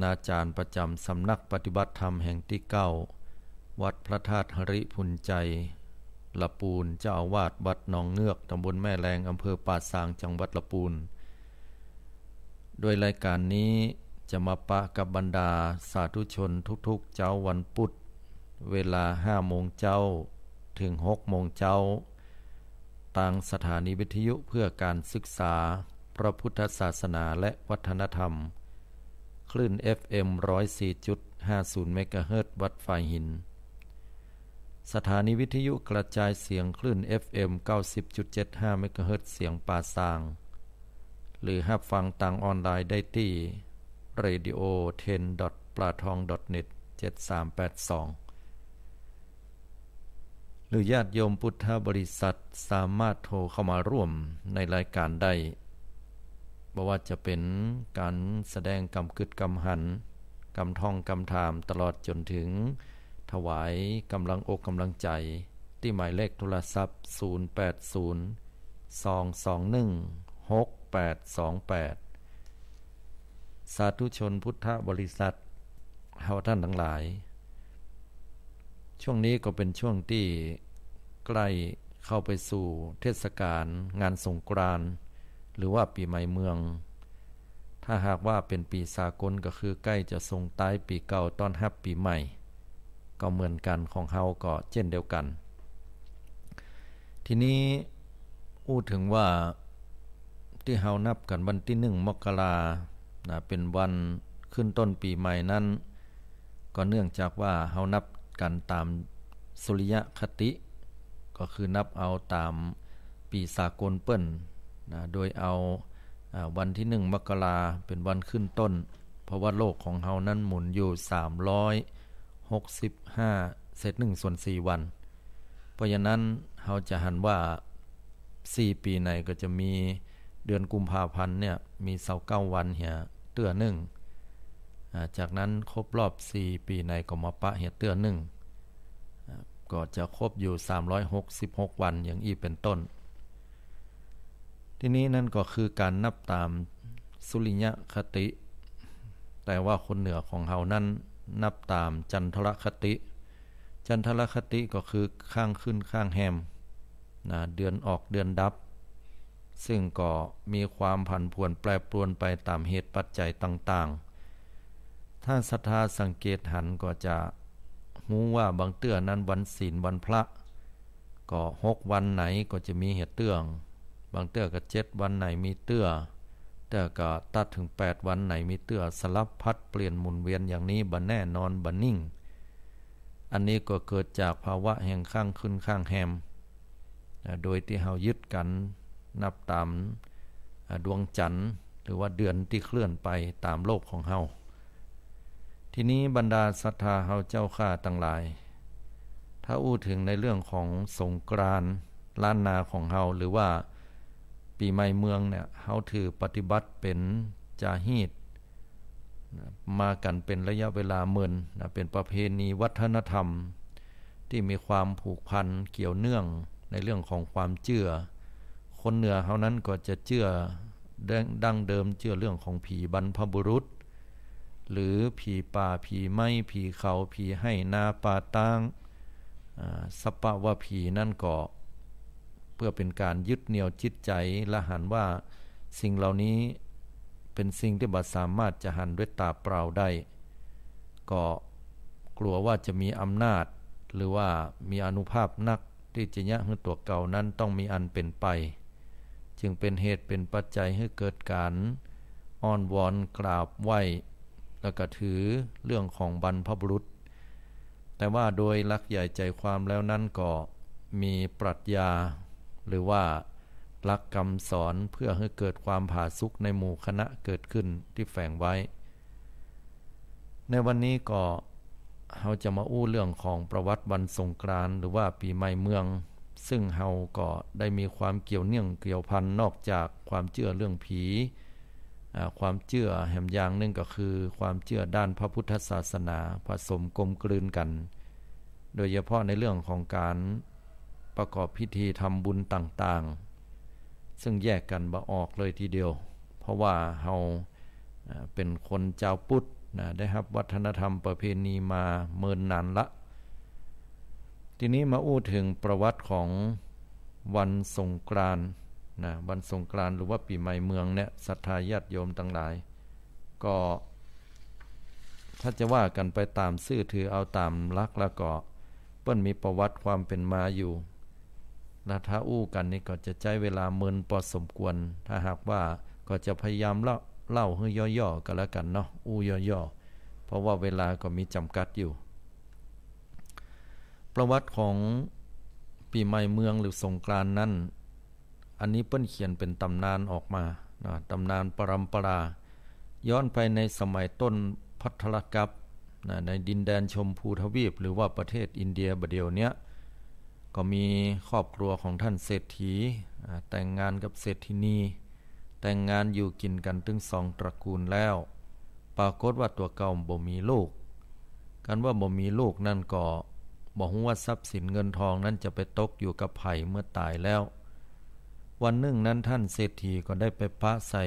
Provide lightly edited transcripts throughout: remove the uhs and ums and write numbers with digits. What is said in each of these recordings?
นาจารย์ประจำสำนักปฏิบัติธรรมแห่งที่9วัดพระธาตุหริพุนใจละปูนเจ้าอาวาสวัดหนองเงือกตำบลแม่แลงอำเภอป่าซางจังหวัดละปูนโดยรายการนี้จะมาปะกับบรรดาสาธุชนทุกๆเจ้าวันพุธเวลา 5 โมงเจ้าถึง 6 โมงเจ้าทางสถานีวิทยุเพื่อการศึกษาพระพุทธศาสนาและวัฒนธรรมคลื่น FM 104.50 เมกะเฮิรตซ์วัดฝ่ายหินสถานีวิทยุกระจายเสียงคลื่น FM 90.75 เมกะเฮิรตซ์เสียงป่าซางหรือรับฟังทางออนไลน์ได้ที่ radio10.platong.net 7382หรือญาติโยมพุทธบริษัทสามารถโทรเข้ามาร่วมในรายการได้บ่ว่าจะเป็นการแสดงกำกึดกำหันกำท่องกำถามตลอดจนถึงถวายกำลังอกกำลังใจที่หมายเลขโทรศัพท์080-221-6828สาธุชนพุทธบริษัทเฮาท่านทั้งหลายช่วงนี้ก็เป็นช่วงที่ใกล้เข้าไปสู่เทศกาลงานสงกรานต์หรือว่าปีใหม่เมืองถ้าหากว่าเป็นปีสากลก็คือใกล้จะส่งท้ายปีเก่าต้อนรับปีใหม่ก็เหมือนกันของเฮาก็เช่นเดียวกันทีนี้พูดถึงว่าที่เฮานับกันวันที่1 มกราเป็นวันขึ้นต้นปีใหม่นั้นก็เนื่องจากว่าเฮานับกันตามสุริยคติก็คือนับเอาตามปีสากลเปิ้นโดยเอาวันที่1 มกราเป็นวันขึ้นต้นเพราะว่าโลกของเฮานั้นหมุนอยู่365/4 วันเพราะฉะนั้นเฮาจะหันว่า4ปีในก็จะมีเดือนกุมภาพันธ์เนี่ยมี29วันเหียเตื้อหนึ่งจากนั้นครบรอบ4ปีในก็มาปะเหียเตื้อหนึ่งก็จะครบอยู่366วันอย่างอีเป็นต้นที่นี้นั่นก็คือการนับตามสุริยคติแต่ว่าคนเหนือของเฮานั้นนับตามจันทรคติจันทรคติก็คือข้างขึ้นข้างแฮมเดือนออกเดือนดับซึ่งก็มีความผันผวนแปรปรวนไปตามเหตุปัจจัยต่างๆถ้าศรัทธาสังเกตหันก็จะรู้ว่าบางเตื้อนั้นวันศีลวันพระก็6วันไหนก็จะมีเหตุเตื้องบางเตื้อก็7วันไหนมีเตื้อแต่ก็ตัดถึง8วันไหนมีเตื้อสลับพัดเปลี่ยนหมุนเวียนอย่างนี้บ่แน่นอนบ่นิ่งอันนี้ก็เกิดจากภาวะแห่งข้างขึ้นข้างแฮมโดยที่เฮายึดกันนับตามดวงจันทร์หรือว่าเดือนที่เคลื่อนไปตามโลกของเฮาทีนี้บรรดาศรัทธาเฮาเจ้าข้าทั้งหลายถ้าอู้ถึงในเรื่องของสงกรานต์ล้านนาของเฮาหรือว่าปีใหม่เมืองเนี่ยเฮาถือปฏิบัติเป็นจาฮีดมากันเป็นระยะเวลาเมินเป็นประเพณีวัฒนธรรมที่มีความผูกพันเกี่ยวเนื่องในเรื่องของความเชื่อคนเหนือเฮานั้นก็จะเชื่อดั้งเดิมเชื่อเรื่องของผีบรรพบุรุษหรือผีป่าผีไม้ผีเขาผีให้นาป่าตางสัปปะว่าผีนั่นก็เพื่อเป็นการยึดเหนี่ยวจิตใจและหันว่าสิ่งเหล่านี้เป็นสิ่งที่บ่สามารถจะหันด้วยตาเปล่าได้ก็กลัวว่าจะมีอำนาจหรือว่ามีอานุภาพนักที่จะยะให้ตัวเก่านั้นต้องมีอันเป็นไปจึงเป็นเหตุเป็นปัจจัยให้เกิดการอ้อนวอนกราบไหว้แล้วก็ถือเรื่องของบรรพบุรุษแต่ว่าโดยหลักใหญ่ใจความแล้วนั้นก็มีปรัชญาหรือว่าหลักคำสอนเพื่อให้เกิดความผาสุกในหมู่คณะเกิดขึ้นที่แฝงไว้ในวันนี้ก็เราจะมาอู้เรื่องของประวัติวันสงกรานต์หรือว่าปีใหม่เมืองซึ่งเราก็ได้มีความเกี่ยวเนื่องเกี่ยวพันนอกจากความเชื่อเรื่องผีความเชื่อแห่งอย่างหนึ่งก็คือความเชื่อด้านพระพุทธศาสนาผสมกลมกลืนกันโดยเฉพาะในเรื่องของการประกอบพิธีทำบุญต่างๆซึ่งแยกกันบ่ออกเลยทีเดียวเพราะว่าเราเป็นคนเจ้าพุทธ นะได้รับวัฒนธรรมประเพณีมาเมินนานละทีนี้มาอู้ถึงประวัติของวันสงกรานต์นะวันสงกรานต์หรือว่าปีใหม่เมืองเนี่ยศรัทธาญาติโยมทั้งหลายก็ถ้าจะว่ากันไปตามซื่อถือเอาตามลักแล้วก็เปิ้นมีประวัติความเป็นมาอยู่และถ้าอู้กันนี่ก็จะใช้เวลาเมินพอสมควรถ้าหากว่าก็จะพยายามเล่าให้ย่อๆกันแล้วกันเนาะอู้ย่อๆเพราะว่าเวลาก็มีจำกัดอยู่ประวัติของปีใหม่เมืองหรือสงกรานต์นั้นอันนี้เปิ้นเขียนเป็นตำนานออกมานะตำนานปรัมปราย้อนไปในสมัยต้นพัทรกัปนะในดินแดนชมพูทวีปหรือว่าประเทศอินเดียบัดเดี๋ยวนี้ก็มีครอบครัวของท่านเศรษฐีแต่งงานกับเศรษฐินีแต่งงานอยู่กินกันถึง2 ตระกูลแล้วปรากฏว่าตัวเก่าบ่มีลูกกันว่าบ่มีลูกนั่นก็บ่ฮู้ว่าทรัพย์สินเงินทองนั้นจะไปตกอยู่กับไผเมื่อตายแล้ววันหนึ่งนั้นท่านเศรษฐีก็ได้ไปปะใส่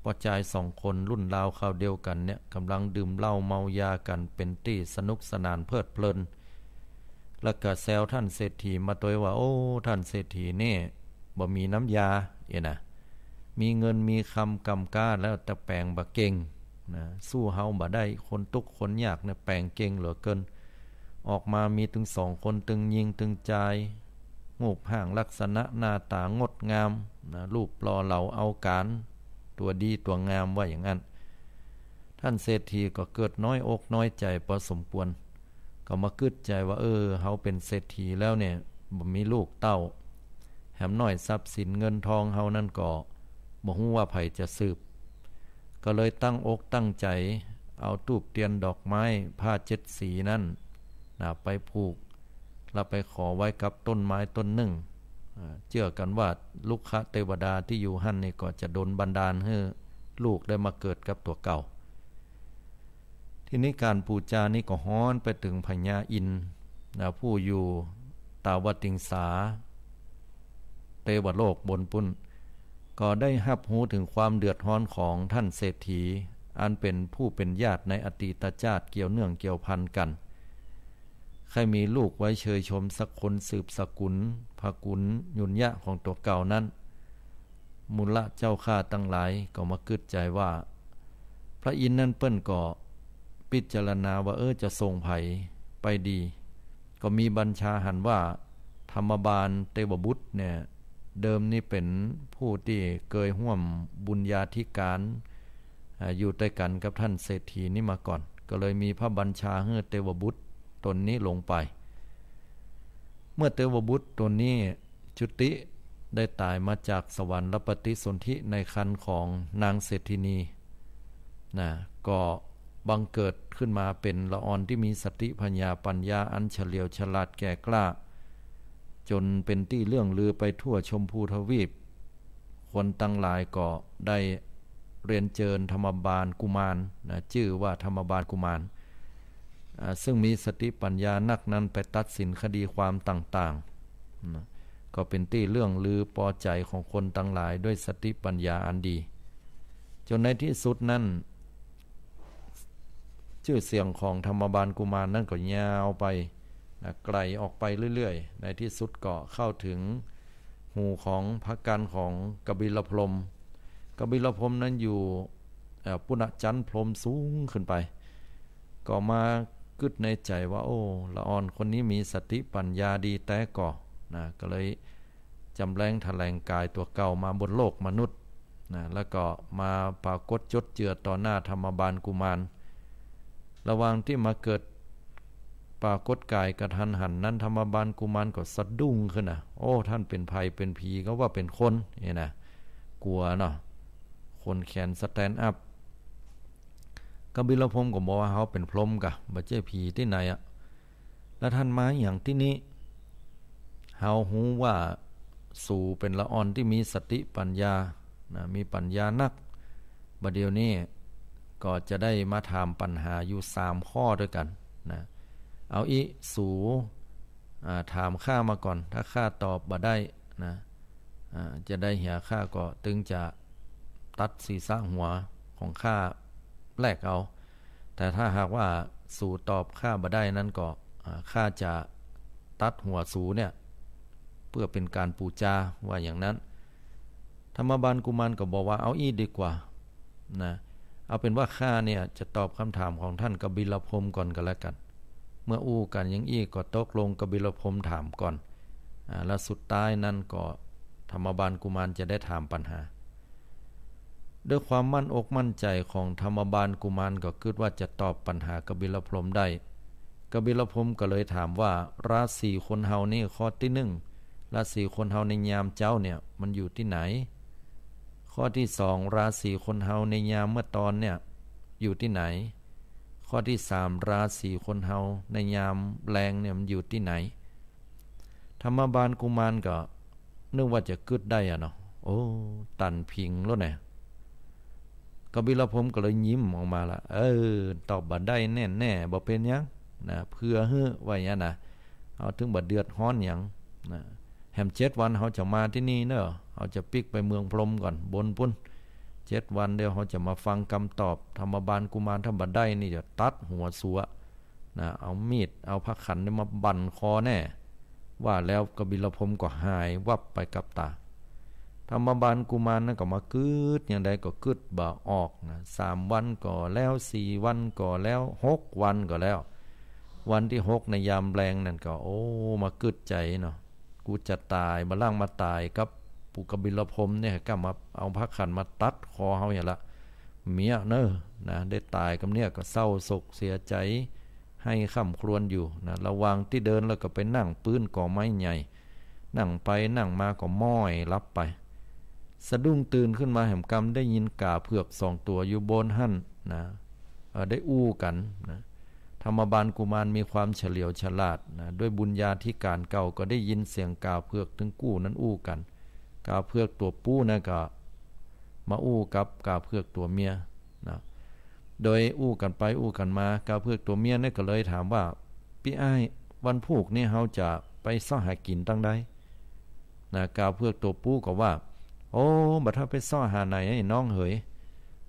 ปอจาย2 คนรุ่นราวคราวเดียวกันเนี่ยกำลังดื่มเหล้าเมายากันเป็นตี้สนุกสนานเพลิดเพลินแล้วก็แซวท่านเศรษฐีมาตัวว่าโอ้ท่านเศรษฐีนี่บ่มีน้ำยานะมีเงินมีคำกำก้าแล้วแต่แปลงบ่เก่งนะสู้เฮาบ่ได้คนทุกคนยากเนี่ยแปลงเก่งเหลือเกินออกมามีถึง2 คนตึงยิงตึงใจงูบห่างลักษณะหน้าตางดงามนะรูปหล่อเหลาเอาการตัวดีตัวงามว่าอย่างนั้นท่านเศรษฐีก็เกิดน้อยอกน้อยใจพอสมควรก็มาคิดใจว่าเฮาเป็นเศรษฐีแล้วเนี่ยบ่มีลูกเต้าแถมน้อยทรัพย์สินเงินทองเฮานั่นก็บ่ฮู้ว่าไผจะสืบก็เลยตั้งอกตั้งใจเอาตูปเตียนดอกไม้ผ้า7 สีนั่นนะไปผูกแล้วไปขอไว้กับต้นไม้ต้นหนึ่งเชื่อกันว่าลูกคะเทวดาที่อยู่หั่นนี่ก็จะดลบันดาลให้ลูกได้มาเกิดกับตัวเก่าทีนี้การปูจานี่ก็ฮ้อนไปถึงพญาอินทร์นะผู้อยู่ตาวติงสาเทวโลกบนปุ้นก็ได้รับรู้ถึงความเดือดร้อนของท่านเศรษฐีอันเป็นผู้เป็นญาติในอดีตชาติเกี่ยวเนื่องเกี่ยวพันกันใครมีลูกไว้เชยชมสักคนสืบสกุลภกุลยุนยะของตัวเก่านั้นมูลเจ้าข้าตั้งหลายก็มาคิดใจว่าพระอินทร์นั้นเปิ้นก็พิจารณาว่าจะส่งไผไปดีก็มีบัญชาหันว่าธรรมบาลเทวบุตรเนี่ยเดิมนี่เป็นผู้ที่เคยร่วมบุญญาธิการอยู่ด้วยกันกับท่านเศรษฐีนี่มาก่อนก็เลยมีพระบัญชาให้เทวบุตรตนนี้ลงไปเมื่อเทวบุตรตนนี้จุติได้ตายมาจากสวรรค์และปฏิสนธิในครรภ์ของนางเศรษฐินีนะก็บังเกิดขึ้นมาเป็นละออนที่มีสติปัญญาอันเฉลียวฉลาดแก่กล้าจนเป็นที่เรื่องลือไปทั่วชมพูทวีปคนตั้งหลายก็ได้เรียนเชิญธรรมบาลกุมารนะชื่อว่าธรรมบาลกุมารซึ่งมีสติปัญญานักนั้นไปตัดสินคดีความต่างๆก็เป็นที่เรื่องลือพอใจของคนตั้งหลายด้วยสติปัญญาอันดีจนในที่สุดนั้นชื่อเสียงของธรรมบาลกุมารนั่นก็ยาวไปไกลออกไปเรื่อยๆในที่สุดก็เข้าถึงหูของพระกันของกบิลพรหมนั้นอยู่ปุณจันทร์พรหมสูงขึ้นไปก็มากึดในใจว่าโอ้ละอ่อนคนนี้มีสติปัญญาดีแต่ก่อก็เลยจำแรงแถลงกายตัวเก่ามาบนโลกมนุษย์แล้วก็มาปรากฏจดเจือต่อหน้าธรรมบาลกุมารระหว่างที่มาเกิดปรากฏกายกระทันหันนั้นธรรมบาลกุมารก็สะดุ้งขึ้นโอ้ท่านเป็นภัยเป็นผีก็ว่าเป็นคนนี่นะกลัวเนาะคนแขนสแตนด์อัพกบิลพรหมก็บอกว่าเขาเป็นพรหมกะบ่ใช่ผีที่ไหนแล้วท่านมาอย่างที่นี้เฮาฮู้ว่าสู่เป็นละอ่อนที่มีสติปัญญามีปัญญานักบัดเดี๋ยวนี้ก็จะได้มาถามปัญหาอยู่3ข้อด้วยกันนะเอาสู่ถามข้ามาก่อนถ้าข้าตอบบ่ได้นะจะได้เหียข้าก็ตึงจะตัดศีรษะหัวของข้าแลกเอา แต่ถ้าหากว่าสู่ตอบข้าบ่ได้นั้นก็ข้าจะตัดหัวสูเนี่ยเพื่อเป็นการปูจาว่าอย่างนั้นธรรมบาลกุมารก็บอกว่าเอาอีดีกว่านะเอาเป็นว่าข้าเนี่ยจะตอบคำถามของท่านกบิลพรหมก่อนก็แล้วกันเมื่ออู้กันยังอี้ก็ตกลงกบิลพรหมถามก่อนแล้วสุดท้ายนั้นก็ธรรมบาลกุมารจะได้ถามปัญหาด้วยความมั่นอกมั่นใจของธรรมบาลกุมารก็คิดว่าจะตอบปัญหากบิลพรหมได้กบิลพรหมก็เลยถามว่าราศีคนเฮานี่ข้อที่1ราศีคนเฮาในยามเจ้าเนี่ยมันอยู่ที่ไหนข้อที่2ราศีคนเฮาในยามเมื่อตอนเนี่ยอยู่ที่ไหนข้อที่3ราศีคนเฮาในยามแรงเนี่ยมันอยู่ที่ไหนธรรมบาลกุมารก็นึกว่าจะกึดได้อะเนาะโอ้ตันพิงแล้วเนี่ยกบิลพรหมก็เลยยิ้มออกมาละตอบบ่ได้แน่ๆบ่เป็นหยังนะเพื่อเฮ้อว่าอย่างนั้นนะเอาถึงบ่เดือดร้อนหยังนะแฮม7 วันเขาจะมาที่นี่เนอะเขาจะปิกไปเมืองพรหมก่อนบนปุ่น7 วันเดี๋ยวเขาจะมาฟังคำตอบธรรมบาลกุมารถ้าบ่ได้นี่จะตัดหัวสัวนะเอามีดเอาพระขันมาบั่นคอแน่ว่าแล้วกบิลพรหมก็หายวับไปกับตาธรรมบาลกุมารนั่นก็มากึดอย่างใดก็กึดบ่ออกนะ3 วันก็แล้ว4 วันก็แล้ว6 วันก็แล้ววันที่6ในยามแรงนั่นก็โอ้มากึดใจเนาะกูจะตายมาล่างมาตายกับปุกบิลพรหมเนี่ยก็มาเอาพระขันมาตัดคอเฮาอย่างละเมียเนอะนะได้ตายกับเนี่ยก็เศร้าโศกเสียใจให้ค่ำครวญอยู่นะระวังที่เดินแล้วก็ไปนั่งปื้นก่อไม้ใหญ่นั่งไปนั่งมาก็ม้อยรับไปสะดุ้งตื่นขึ้นมาแห่มกรรมได้ยินกาเผือก2 ตัวอยู่บนหั่นนะได้อู้กันนะธรรมบาลกุมารมีความเฉลียวฉลาดนะด้วยบุญญาธิการเก่าก็ได้ยินเสียงกาเผือกถึงกู้นั้นอู้กันกาเผือกตัวปู้นะก็มาอู้กับกาเผือกตัวเมียนะโดยอู้กันไปอู้กันมากาเผือกตัวเมียนี่ก็เลยถามว่าพี่อ้ายวันพุธนี่เฮาจะไปซ่อหากินตั้งใดนะกาเผือกตัวปู้ก็ว่าโอ้บัดถ้าไปซ่อหาไหนไอ้น้องเหย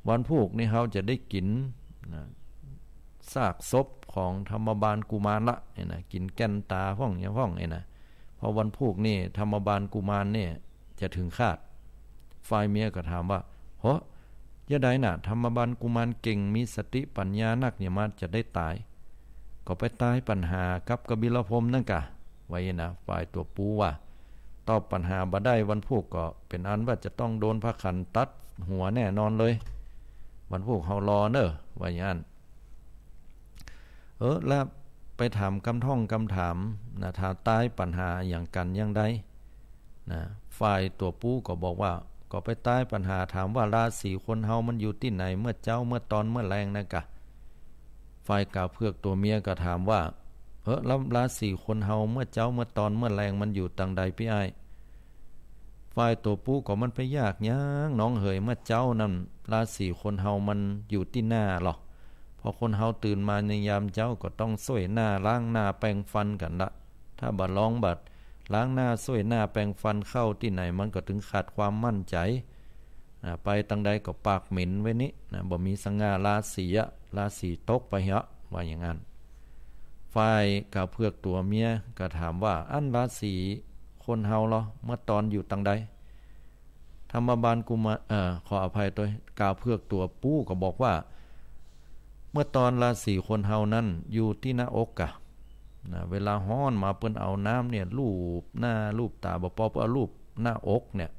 วันพุธนี่เฮาจะได้กินนะซากศพของธรรมบาลกุมารละเนี่ยนะกินแก่นตาพ่องอย่างพ่องเนี่ยนะพอวันพุธนี่ธรรมบาลกุมารเนี่ยจะถึงคาดฝ่ายเมียก็ถามว่าโหยะใดน่ะธรรมบาลกุมารเก่งมีสติปัญญานักเนี่ยมาจะได้ตายก็ไปตายปัญหากับกบิลพรหมนั่นกะไว้นะฝ่ายตัวปูว่าตอบปัญหาบ่ได้วันพุธก็เป็นอันว่าจะต้องโดนพระขันตัดหัวแน่นอนเลยวันพุธเฮารอเนอะว่าอย่างนั้นแล้วไปถามคำท่องคำถามนะถ้าตายปัญหาอย่างกันอย่างใดนะฝ่ายตัวปูก็บอกว่าก็ไปตายปัญหาถามว่าราศีคนเฮามันอยู่ที่ไหนเมื่อเจ้าเมื่อตอนเมื่อแรงนะกะฝ่ายกาเพือกตัวเมียก็ถามว่าแล้วราศีคนเฮาเมื่อเจ้าเมื่อตอนเมื่อแรงมันอยู่ต่างใดพี่อ้ายฝ่ายตัวปูก็มันไปยากยางน้องเหยเมื่อเจ้านั่นราศีคนเฮามันอยู่ที่หน้าหรอกพอคนเฮาตื่นมาในยามเจ้าก็ต้องส่วยหน้าล้างหน้าแปรงฟันกันละถ้าบัดร้องบัดล้างหน้าส่วยหน้าแปรงฟันเข้าที่ไหนมันก็ถึงขาดความมั่นใจไปตั้งใดก็ปากเหม็นไว้นี้นะบ่มีสง่าราศีตกไปเหาะว่าอย่างนั้นฝ่ายกาเพือกตัวเมียก็ถามว่าอันราศีคนเฮาเหรอเมื่อตอนอยู่ตั้งใดธรรมบาลกุมารขออภัยตัวกาเพือกตัวปู้ก็บอกว่าเมื่อตอนราศีคนเฮานั้นอยู่ที่หน้าอกกะนะเวลาฮ้อนมาเปิ้นเอาน้ำเนี่ยลูบหน้าลูบตาบ่พอเอาลูบหน้าอกเนี่ย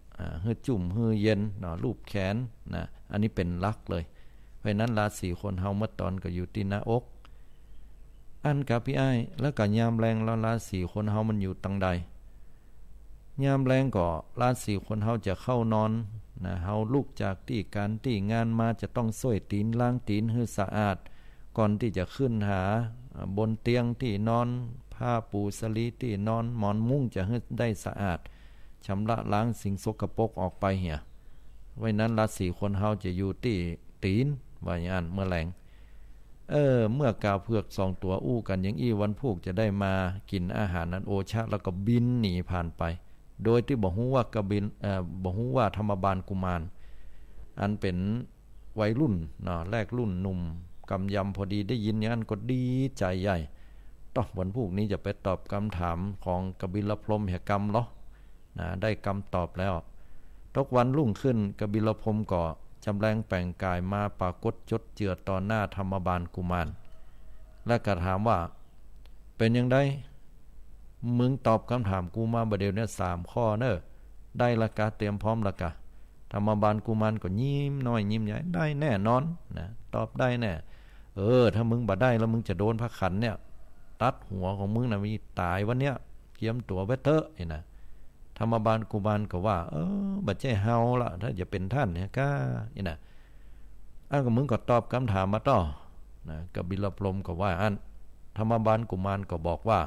ฮือจุ่มฮือเย็นเนาะลูบแขนนะอันนี้เป็นลักเลยเพราะนั้นราศีคนเฮาเมื่อตอนก็อยู่ที่หน้าอกอันกับพี่อ้ายแล้วก็ยามแรงแล้วราศีคนเฮามันอยู่ตังใดยามแรงก็ราศีคนเฮาจะเข้านอนนะเฮาลุกจากที่การที่งานมาจะต้องส้วยตีนล้างตีนให้สะอาดก่อนที่จะขึ้นหาบนเตียงที่นอนผ้าปูสลีที่นอนหมอนมุ้งจะให้ได้สะอาดชำระล้างสิ่งสกปรกออกไปเหี่ยไว้นั้นราศีคนเฮาจะอยู่ที่ตีนว่าอย่างนั้นเมื่อแรงเมื่อกาเผือก2 ตัวอู้กันอย่างอี้วันพุธจะได้มากินอาหารนั้นโอชะแล้วก็บินหนีผ่านไปโดยที่บ่ฮู้ว่ากบินบ่ฮู้ว่าธรรมบาลกุมารอันเป็นวัยรุ่นเนาะแรกรุ่นหนุ่ม กำยำพอดีได้ยินอย่างนั้นก็ดีใจใหญ่ต้องวันพรุ่งนี้จะไปตอบคำถามของกบิลพรหมเหกรรมเหรอนะได้คำตอบแล้วทุกวันรุ่งขึ้นกบิลพรหมก็จำแรงแปลงกายมาปรากฏจดเจือต่อหน้าธรรมบาลกุมารและก็ถามว่าเป็นยังไงมึงตอบคำถามกูมาประเดี๋ยวเนี่ย3 ข้อเนอะได้ละกะเตรียมพร้อมละกะธรรมบาลกุมารก็ยิ้มน้อยยิ้มใหญ่ได้แน่นอนนะตอบได้แน่ถ้ามึงบ่ได้แล้วมึงจะโดนพระขันเนี่ยตัดหัวของมึงนะมีตายวันเนี้ยเตรียมตัวไว้เถอะนะธรรมบาลกุมารก็ว่าบัดใจเฮาละถ้าจะเป็นท่านเนี่ยก็นะก็มึงก็ตอบคำถามมาต่อนะกบิลพรหมก็ว่าธรรมบาลกุมารก็บอกว่า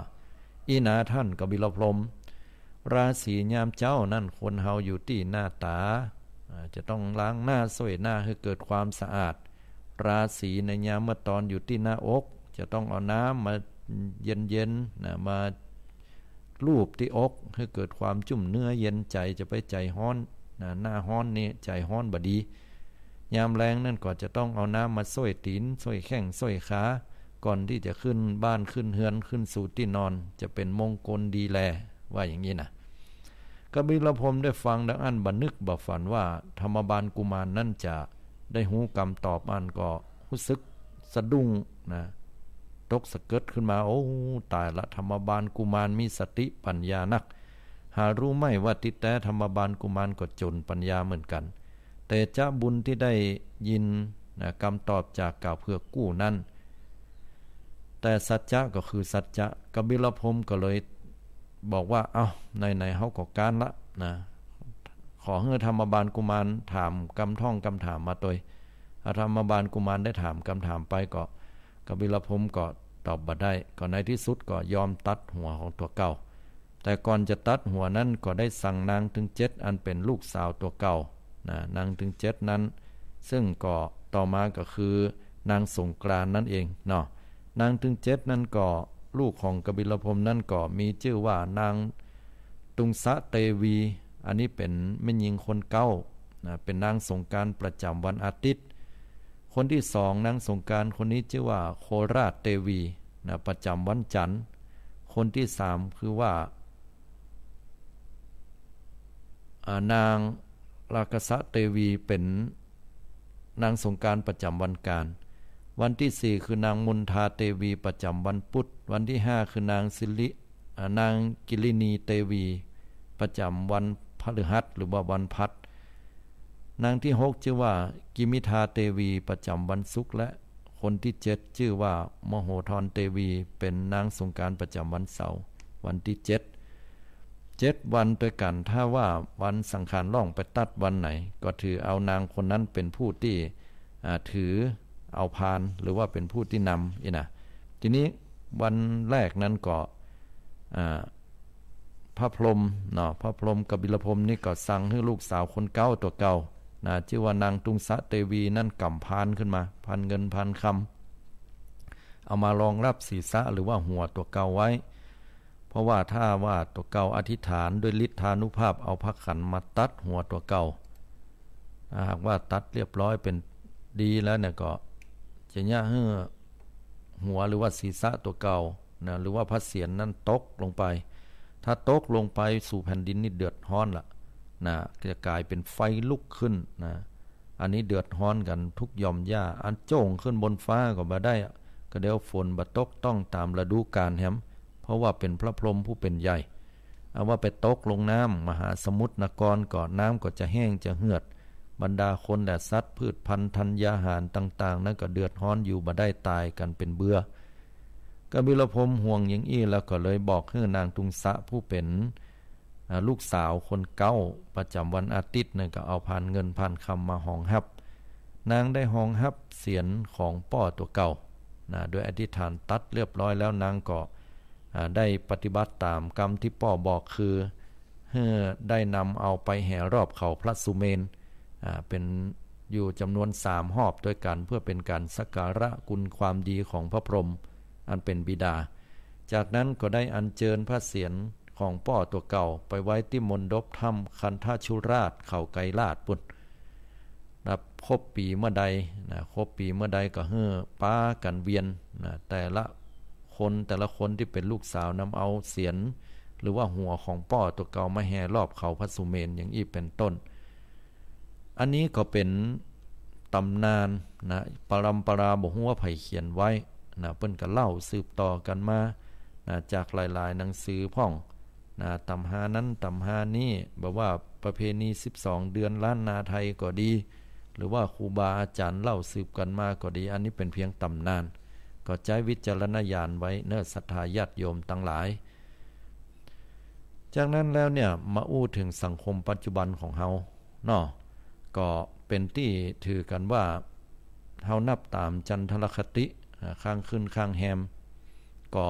อีนาท่านกบิลพรหมราศียามเจ้านั่นคนเฮาอยู่ที่หน้าตาจะต้องล้างหน้าสวยหน้าให้เกิดความสะอาดราศีในยามเมื่อตอนอยู่ที่หน้าอกจะต้องเอาน้ำมาเย็นๆนะมาลูบที่อกให้เกิดความจุ่มเนื้อเย็นใจจะไปใจฮ้อนนะหน้าฮ้อนนี่ใจฮ้อนบดียามแรงนั่นก็จะต้องเอาน้ำมาส้วยตีนส้วยแข้งส้วยขาก่อนที่จะขึ้นบ้านขึ้นเฮือนขึ้นสู่ที่นอนจะเป็นมงคลดีแลว่าอย่างนี้นะกบิลพรหมได้ฟังดังอันบันนึกบัฝันว่าธรรมบาลกุมารนั่นจะได้หูกรรมตอบอันก็รู้สึกสะดุ้งนะตกสะเกิดขึ้นมาโอ้ตายละธรรมบาลกุมารมีสติปัญญานักหารู้ไหมว่าติแต่ธรรมบาลกุมารก็จนปัญญาเหมือนกันแต่จะบุญที่ได้ยินนะคำตอบจากกล่าวเพื่อกู้นั้นแต่สัจจะก็คือสัจจะกบิลพรหมก็เลยบอกว่าไหนๆเฮาก็การละนะขอให้ธรรมบาลกุมารถามคำถามมาตัวธรรมบาลกุมารได้ถามคำถามไปก็กบิลพรหมก็ตอบบ่ได้ก็ในที่สุดก็ยอมตัดหัวของตัวเก่าแต่ก่อนจะตัดหัวนั้นก็ได้สั่งนางถึง7อันเป็นลูกสาวตัวเก่านะนางถึง7นั้นซึ่งก็ต่อมาก็คือนางสงกรานต์นั่นเองเนาะนางถึง7นั้นก็ลูกของกบิลพรหมนั้นก็มีชื่อว่านางตุงสะเตวีอันนี้เป็นแม่หญิงคนเก่านะเป็นนางสงกรานต์ประจำวันอาทิตย์คนที่2นางสงกรานต์คนนี้ชื่อว่าโคราชเตวีนะประจำวันจันทร์คนที่3คือว่านางลากษะเตวีเป็นนางสงกรานต์ประจำวันการวันที่4คือนางมุนทาเตวีประจำวันพุธวันที่5คือนางกิลินีเตวีประจำวันพฤหัสหรือว่าวันพัดนางที่6ชื่อว่ากิมิทาเตวีประจำวันศุกร์และคนที่7ชื่อว่ามโหธรเตวีเป็นนางสงกรานต์ประจำวันเสาร์วันที่7วันด้วยกันถ้าว่าวันสังขารล่องไปตัดวันไหนก็ถือเอานางคนนั้นเป็นผู้ที่ถือเอาพานหรือว่าเป็นผู้ที่นำนะทีนี้วันแรกนั้นก็พระพรหมเนาะพระพรหมกบิลพรหมนี่ก็สั่งให้ลูกสาวคนเก่าตัวเก่านะชื่อว่านางตุงสะเตวีนั่นกำพานขึ้นมาพันเงินพันคำเอามารองรับศีรษะหรือว่าหัวตัวเก่าไว้เพราะว่าถ้าว่าตัวเก่าอธิษฐานด้วยฤทธานุภาพเอาพระขันมาตัดหัวตัวเก่าหากว่าตัดเรียบร้อยเป็นดีแล้วเนี่ยก็จะย่าให้หัวหรือว่าศีรษะตัวเก่านะหรือว่าพระเศียรนั้นตกลงไปถ้าตกลงไปสู่แผ่นดินนี่เดือดร้อนละนะจะกลายเป็นไฟลุกขึ้นนะอันนี้เดือดร้อนกันทุกหย่อมหญ้าอันโจ่งขึ้นบนฟ้าก็บ่ได้ก็เดี๋ยวฝนบ่ตกต้องตามฤดูกาลแฮมเพราะว่าเป็นพระพรหมผู้เป็นใหญ่เอาว่าไปตกลงน้ำมหาสมุทรนครก่อนน้ำก็จะแห้งจะเหือดบรรดาคนและสัตว์พืชพันธุ์ธัญญาหารต่างๆนั้นก็เดือดร้อนอยู่บ่ได้ตายกันเป็นเบื่อกบิลพรหมห่วงอย่างอี้แล้วก็เลยบอกให้นางตุงสะผู้เป็นลูกสาวคนเก่าประจำวันอาทิตย์นั่นก็เอาพันเงินพันคำมาห้องฮับนางได้ห้องฮับเสียนของป้อตัวเก่านะโดยอธิษฐานตัดเรียบร้อยแล้วนางก็ได้ปฏิบัติตามกรรมที่ป้อบอกคือได้นำเอาไปแห่รอบเขาพระสุเมนเป็นอยู่จำนวน3 หอบด้วยกันเพื่อเป็นการสักการะคุณความดีของพระพรหมอันเป็นบิดาจากนั้นก็ได้อัญเชิญพระเศียรของป้อตัวเก่าไปไว้ที่มณฑปถ้ำคันธชุราชเขาไกรลาดปุต รับครบปีเมื่อใดนะครบปีเมื่อใดก็เฮ้อป้ากันเวียนนะแต่ละคนที่เป็นลูกสาวนำเอาเสียนหรือว่าหัวของป้อตัวเก่ามาแห่รอบเขาพระสุเมนอย่างอี้เป็นต้นอันนี้ก็เป็นตำนานนะปรัมปราบ่ฮู้ว่าไผเขียนไว้นะเปิ้นก็เล่าสืบต่อกันมานะจากหลายๆหนังสือพ่องนะตำหานั้นตำหานี้แบบว่าประเพณี12เดือนล้านนาไทยก็ดีหรือว่าครูบาอาจารย์เล่าสืบกันมาก็ดีอันนี้เป็นเพียงตำนานก็ใช้วิจารณญาณไว้เน้อศรัทธาญาติโยมทั้งหลายจากนั้นแล้วเนี่ยมาอู้ถึงสังคมปัจจุบันของเฮาเนาะก็เป็นที่ถือกันว่าเฮานับตามจันทรคติข้างขึ้นข้างแฮมก็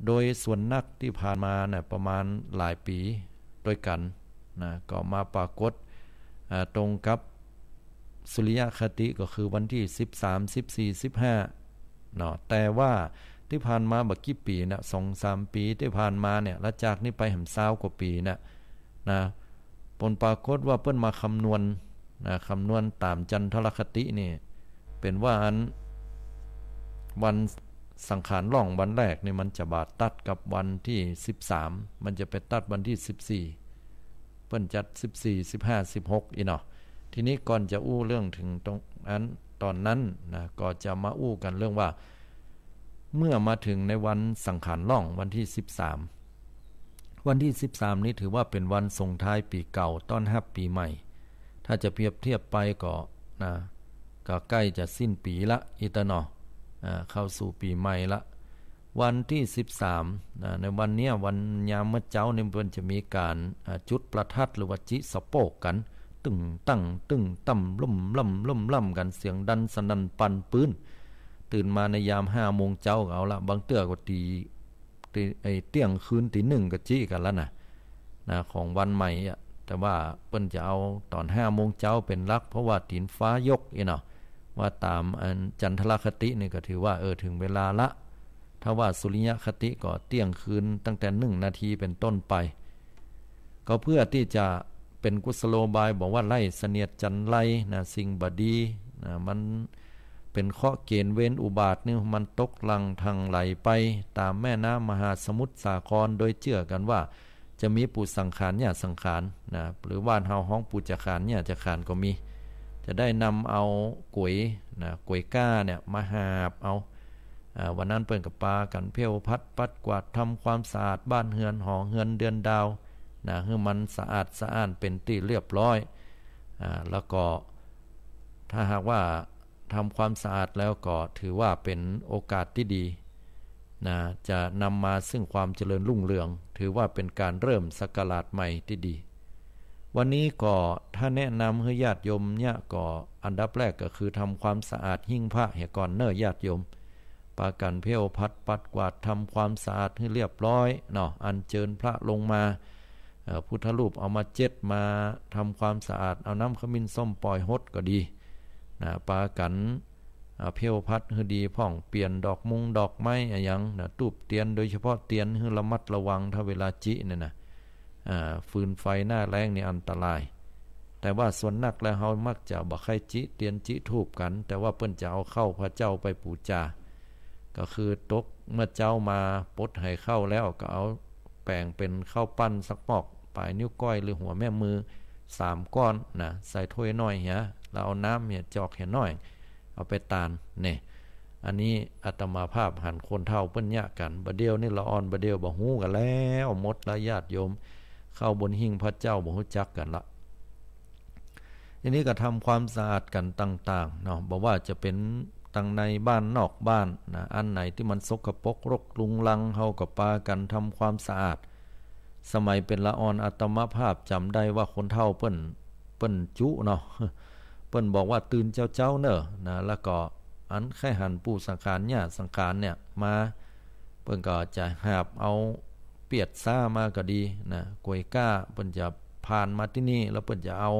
โดยส่วนนักที่ผ่านมาเนี่ยประมาณหลายปีด้วยกันนะก็มาปรากฏตรงกับสุริยคติก็คือวันที่13 14 15เนาะแต่ว่าที่ผ่านมาบักกี่ปีนะ 2-3 ปีที่ผ่านมาเนี่ยและจากนี้ไปหำ20กว่าปีนะผลปรากฏว่าเพิ่นมาคำนวณตามจันทรคตินี่เป็นว่าอันวันสังขารล่องวันแรกนี่มันจะบาดตัดกับวันที่13มันจะไปตัดวันที่14เพิ่นจัด14 15 16อีเนาะทีนี้ก่อนจะอู้เรื่องถึงตรงนั้นตอนนั้นนะก็จะมาอู้กันเรื่องว่าเมื่อมาถึงในวันสังขารล่องวันที่13วันที่13นี้ถือว่าเป็นวันส่งท้ายปีเก่าต้อนรับปีใหม่ถ้าจะเปรียบเทียบไปก็ใกล้จะสิ้นปีละอีตะเนาะเข้าสู่ปีใหม่ละวันที่13ในวันนี้วันยามมื้อเจ้านี่เพิ่นจะมีการจุดประทัดหรือว่าจิสโปกกันตึงตั้งตึงต่ำล่มล่ำกันเสียงดันสนั่นปั่นปืนตื่นมาในยาม5 โมงเจ้าเอาละบางเตื้อก็ตีเที่ยงคืนตี 1ก็จี้กันแล้วนะของวันใหม่อ่ะแต่ว่าเปิ้นจะเอาตอน5 โมงเจ้าเป็นหลักเพราะว่าตีนฟ้ายกเนาะว่าตามจันทรคตินี่ก็ถือว่าถึงเวลาละถ้าว่าสุริยคติก็เที่ยงคืนตั้งแต่1 นาทีเป็นต้นไปก็เพื่อที่จะเป็นกุศโลบายบอกว่าไล่เสนียดจันไรสิ่งบดีมันเป็นข้อเกณฑ์เว้นอุบาทนี่มันตกลังทางไหลไปตามแม่น้ำมหาสมุทรสาครโดยเชื่อกันว่าจะมีปู่สังขารเนี่ยสังขารหรือว่านเฮาห้องปู่จะขานเนี่ยจะขานก็มีจะได้นำเอาก๋วยก้าเนี่ยมาหาบเอาวันนั้นเปิ้นกับปากันเพี้ยวพัดปัดกวาดทำความสะอาดบ้านเฮือนหอเฮือนเดือนดาวให้มันสะอาดสะอ้านเป็นที่เรียบร้อยแล้วก็ถ้าหากว่าทำความสะอาดแล้วก็ถือว่าเป็นโอกาสที่ดีจะนำมาซึ่งความเจริญรุ่งเรืองถือว่าเป็นการเริ่มศักราชใหม่ที่ดีวันนี้ก็ถ้าแนะนำให้ญาติโยมเนี่ยก็อันดับแรกก็คือทำความสะอาดหิ้งพระให้ก่อนเน้อญาติโยมปากันเพี้ยวพัดปัดกวาดทำความสะอาดให้เรียบร้อยเนาะอัญเชิญพระลงมาพุทธรูปเอามาเจ็ดมาทำความสะอาดเอาน้ำขมิ้นส้มปล่อยหดก็ดีปากันเพี้ยวพัดให้ดีพ่องเปลี่ยนดอกมุงดอกไม้อย่างตูบเตียนโดยเฉพาะเตียนให้ระมัดระวังถ้าเวลาจิเนี่ยฟืนไฟหน้าแรงนี่อันตรายแต่ว่าส่วนนักแล้วเฮามักจะบ่ใครจิเตียนจิทูบกันแต่ว่าเปิ้นจะเอาเข้าพระเจ้าไปบูชาก็คือตกเมื่อเจ้ามาปดให้เข้าแล้วก็เอาแป้งเป็นข้าวปั้นสักปอกปลายนิ้วก้อยหรือหัวแม่มือ3 ก้อนใส่ถ้วยน้อยแล้วเอาน้ำจอกน้อยเอาไปตานเนี่ยอันนี้อาตมาภาพหันคนเฒ่าเปิ้นยะกันบ่เดียวนี่ละอ่อนบ่เดียวบ่ฮู้กันแล้วหมดละญาติโยมเข้าบนหิ้งพระเจ้าบ่ฮู้จักกันละทีนี้ก็ทำความสะอาดกันต่างๆเนาะบ่ว่าจะเป็นตั้งในบ้านนอกบ้านอันไหนที่มันสกปรกรกรุงรังเฮาก็ปากันทำความสะอาดสมัยเป็นละอ่อนอาตมาภาพจำได้ว่าคนเฒ่าเปิ้นจุเนาะเปิ้นบอกว่าตื่นเจ้าเนอะแล้วก็อันแค่หันปู่สังขารเนี่ยสังขารเนี่ยมาเปิ้นก็จะหาบเอาเปียดซ่ามาก็ดีกล้วยก้าเปิ้นจะผ่านมาที่นี่แล้วเปิ้นจะเอา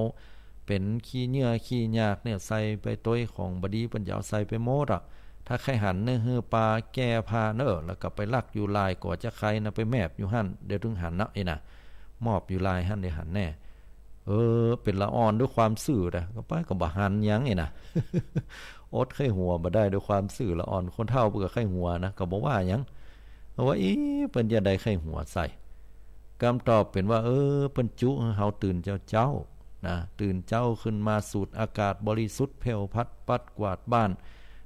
เป็นขี้เหงื่อขี้ยากเนี่ยใส่ไปต้วยของบดีเปิ้นจะเอาใส่ไปโมดถ้าใครหันเนี่ยฮือปลาแก่พาเนอะแล้วก็ไปลักอยู่ลายก่อจะใครไปแมบอยู่หั่นเดี๋ยวถึงหันนะมอบอยู่ลายหั่นได้หันแน่ เป็นละอ่อนด้วยความซื่อนะก็ไปก็บ่หันหยังไงนะอดไข้หัวบ่ได้ด้วยความซื่อละอ่อนคนเฒ่าเพิ่นก็ไข้หัวนะก็บ่ว่าหยังว่าเพิ่นจะได้ไข้หัวใส่คำตอบเป็นว่าเพิ่นจุให้เฮาตื่นเจ้านะตื่นเจ้าขึ้นมาสูดอากาศบริสุทธิ์เพ่วพัดปัดกวาดบ้าน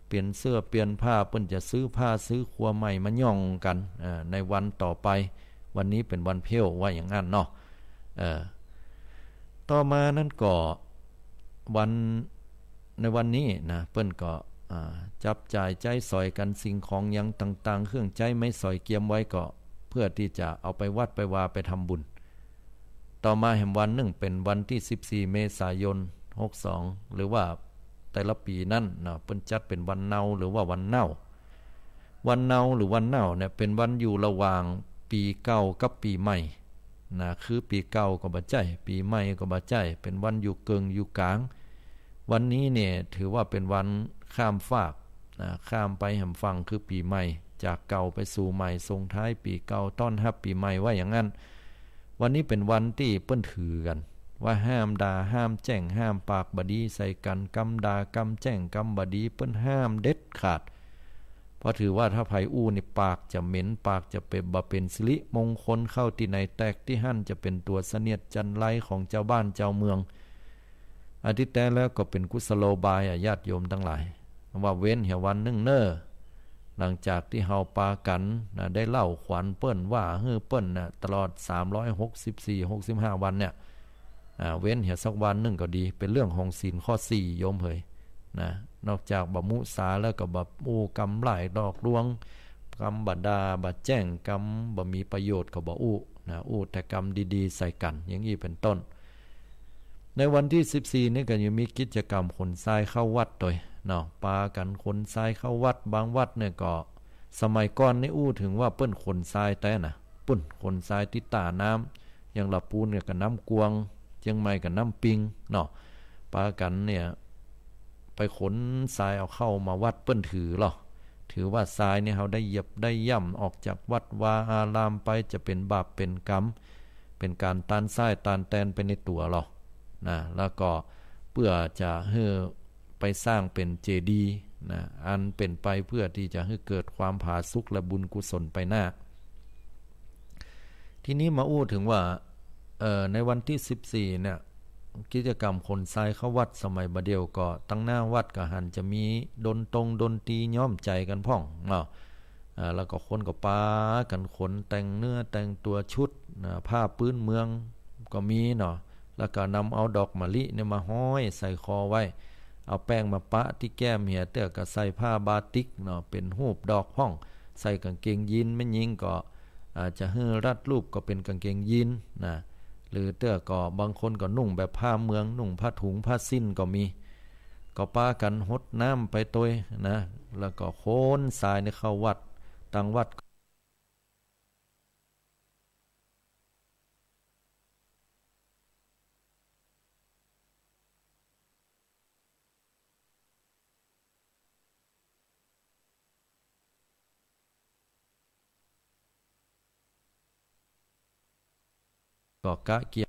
เปลี่ยนเสื้อเปลี่ยนผ้าเพิ่นจะซื้อผ้าซื้อครัวใหม่มาย่องกันในวันต่อไปวันนี้เป็นวันเพ่วว่าอย่างนั้นเนาะต่อมานั้นก็วันในวันนี้นะเปิ้นก็จับจ่ายใจสอยกันสิ่งของยังต่างๆเครื่องใจไม่สอยเกียมไว้ก็เพื่อที่จะเอาไปวัดไปวาไปทำบุญต่อมาแห่งวันหนึ่งเป็นวันที่14เมษายน62หรือว่าแต่ละปีนั้นนะเปิ้นจัดเป็นวันเนาหรือว่าวันเน่าวันเนาหรือวันเน่าเนี่ยเป็นวันอยู่ระหว่างปีเก่ากับปีใหม่นะคือปีเก่าก็บ่ใจปีใหม่ก็บ่ใจเป็นวันอยู่เกิงอยู่กลางวันนี้เนี่ยถือว่าเป็นวันข้ามฟากนะข้ามไปแห่งฝั่งคือปีใหม่จากเก่าไปสู่ใหม่ส่งท้ายปีเก่าต้อนรับปีใหม่ว่าอย่างนั้นวันนี้เป็นวันที่เปิ้นถือกันว่าห้ามด่าห้ามแจ้งห้ามปากบดีใส่กันกำด่ากำแจ้งกำบดีเปิ้นห้ามเด็ดขาดเพราะถือว่าถ้าไผอู้นี่ปากจะเหม็นปากจะเป็นบ่เป็นสิริมงคลเข้าที่ไหนแตกที่หั่นจะเป็นตัวเสนียดจันไรของเจ้าบ้านเจ้าเมืองอาทิตย์แต่แล้วก็เป็นกุศโลบายญาติโยมทั้งหลายว่าเว้นเหี่ยวันนึงเน้อหลังจากที่เฮาปากันนะได้เล่าขวัญเปิ้นว่าเปิ้นนะตลอด364-65วันเนี่ยเว้นเหี่ยสักวันนึงก็ดีเป็นเรื่องของศีลข้อ4โยมเผยนะนอกจากบ่มุสาแล้วก็บ่กรรมหลายดอกลวงกรรมบ่ด่าบ่แจ้งกรรมบ่มีประโยชน์ก็บ่นะแต่กรรมดีๆใส่กันอย่างนี้เป็นต้นในวันที่14นี่ก็ยังมีกิจกรรมขนทรายเข้าวัดด้วยเนาะปากันขนทรายเข้าวัดบางวัดเนี่ยก็สมัยก่อนนี่ถึงว่าเปิ้นขนทรายแต่น่ะปุ้นขนทรายติดตาน้ำอย่างละปูนเนี่ยก็น้ำกวงเชียงใหม่ก็น้ำปิงเนาะปากันเนี่ยไปขนทรายเอาเข้ามาวัดเปิ้นถือว่าทรายเนี่ยเฮาได้เหยียบได้ย่ำออกจากวัดวาอารามไปจะเป็นบาปเป็นกรรมเป็นการตานทรายตานแตนไปในตัวหรอนะแล้วก็เพื่อจะให้ไปสร้างเป็นเจดีย์นะอันเป็นไปเพื่อที่จะให้เกิดความผาสุกและบุญกุศลไปหน้าทีนี้มาถึงว่าในวันที่14เนี่ยกิจกรรมคนทรายเข้าวัดสมัยบะเดียวก็ตั้งหน้าวัดก็หันจะมีดนตรีย้อมใจกันพ่องเนาะแล้วก็คนก็ปากันขนแต่งเนื้อแต่งตัวชุดผ้าพื้นเมืองก็มีเนาะแล้วก็นำเอาดอกมะลิเนี่ยมาห้อยใส่คอไว้เอาแป้งมาปะที่แก้มเหียเตื้อก็ใส่ผ้าบาติกเนาะเป็นรูปดอกพ่องใส่กางเกงยีนแม่หญิงก็อาจจะให้รัดรูปก็เป็นกางเกงยีนนะหรือเตื้อก็บางคนก็นุ่งแบบผ้าเมืองนุ่งผ้าถุงผ้าสิ้นก็มีก็ปากันหดน้ำไปตัวนะแล้วก็โค้นทรายในเข้าวัดตั้งวัดก็กะเกีย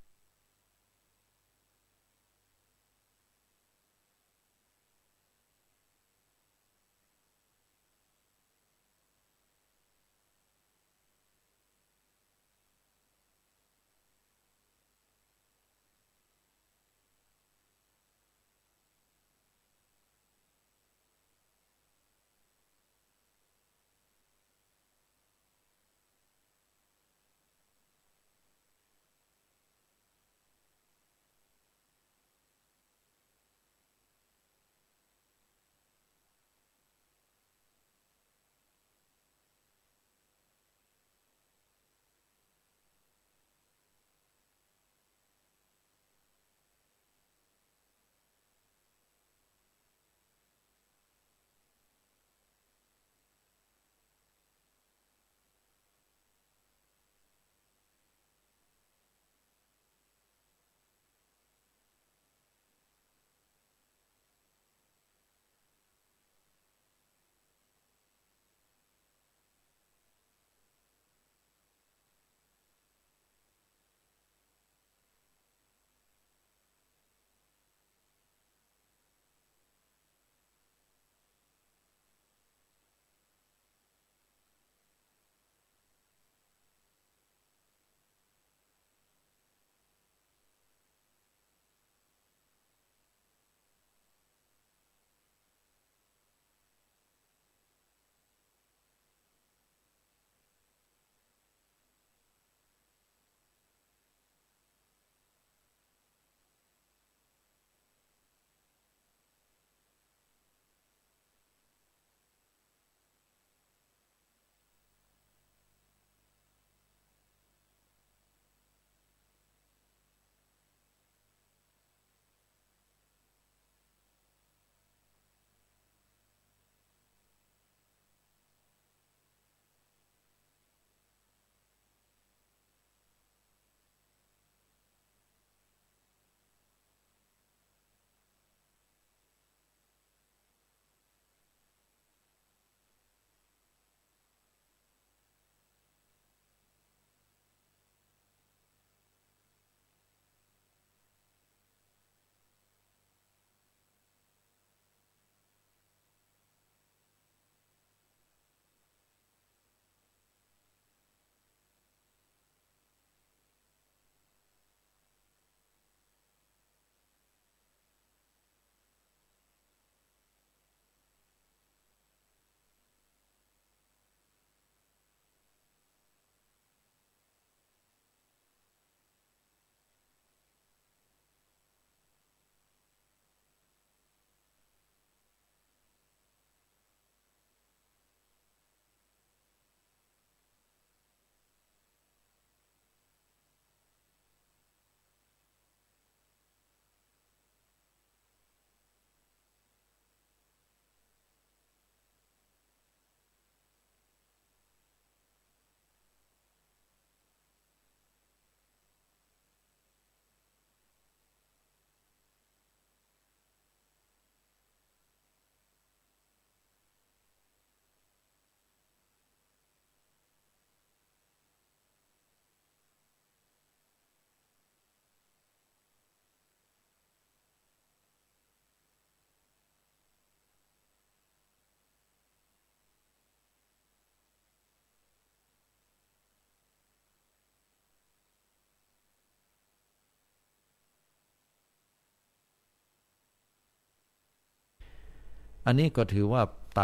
อันนี้ก็ถือว่าต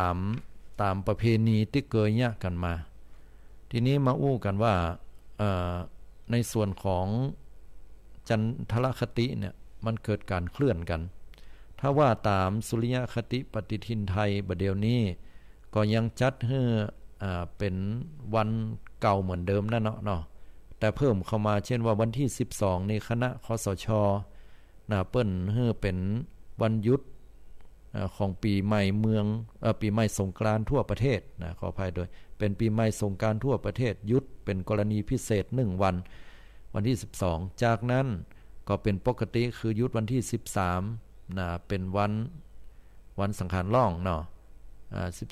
ามประเพณีที่เกยเนี่ยกันมาทีนี้มาอู้กันว่าในส่วนของจันทรคติเนี่ยมันเกิดการเคลื่อนกันถ้าว่าตามสุริยคติปฏิทินไทยบัดเดี๋ยวนี้ก็ยังจัดให้เป็นวันเก่าเหมือนเดิมนั่นเนาะแต่เพิ่มเข้ามาเช่นว่าวันที่12นี่คณะคสช.เปิ้นให้เป็นวันหยุดของปีใหม่เมืองปีใหม่สงกรานต์ทั่วประเทศนะขออภัยด้วยเป็นปีใหม่สงกรานต์ทั่วประเทศหยุดเป็นกรณีพิเศษ1วันที่12จากนั้นก็เป็นปกติคือหยุดวันที่13นะเป็นวันสังขารล่องเนาะ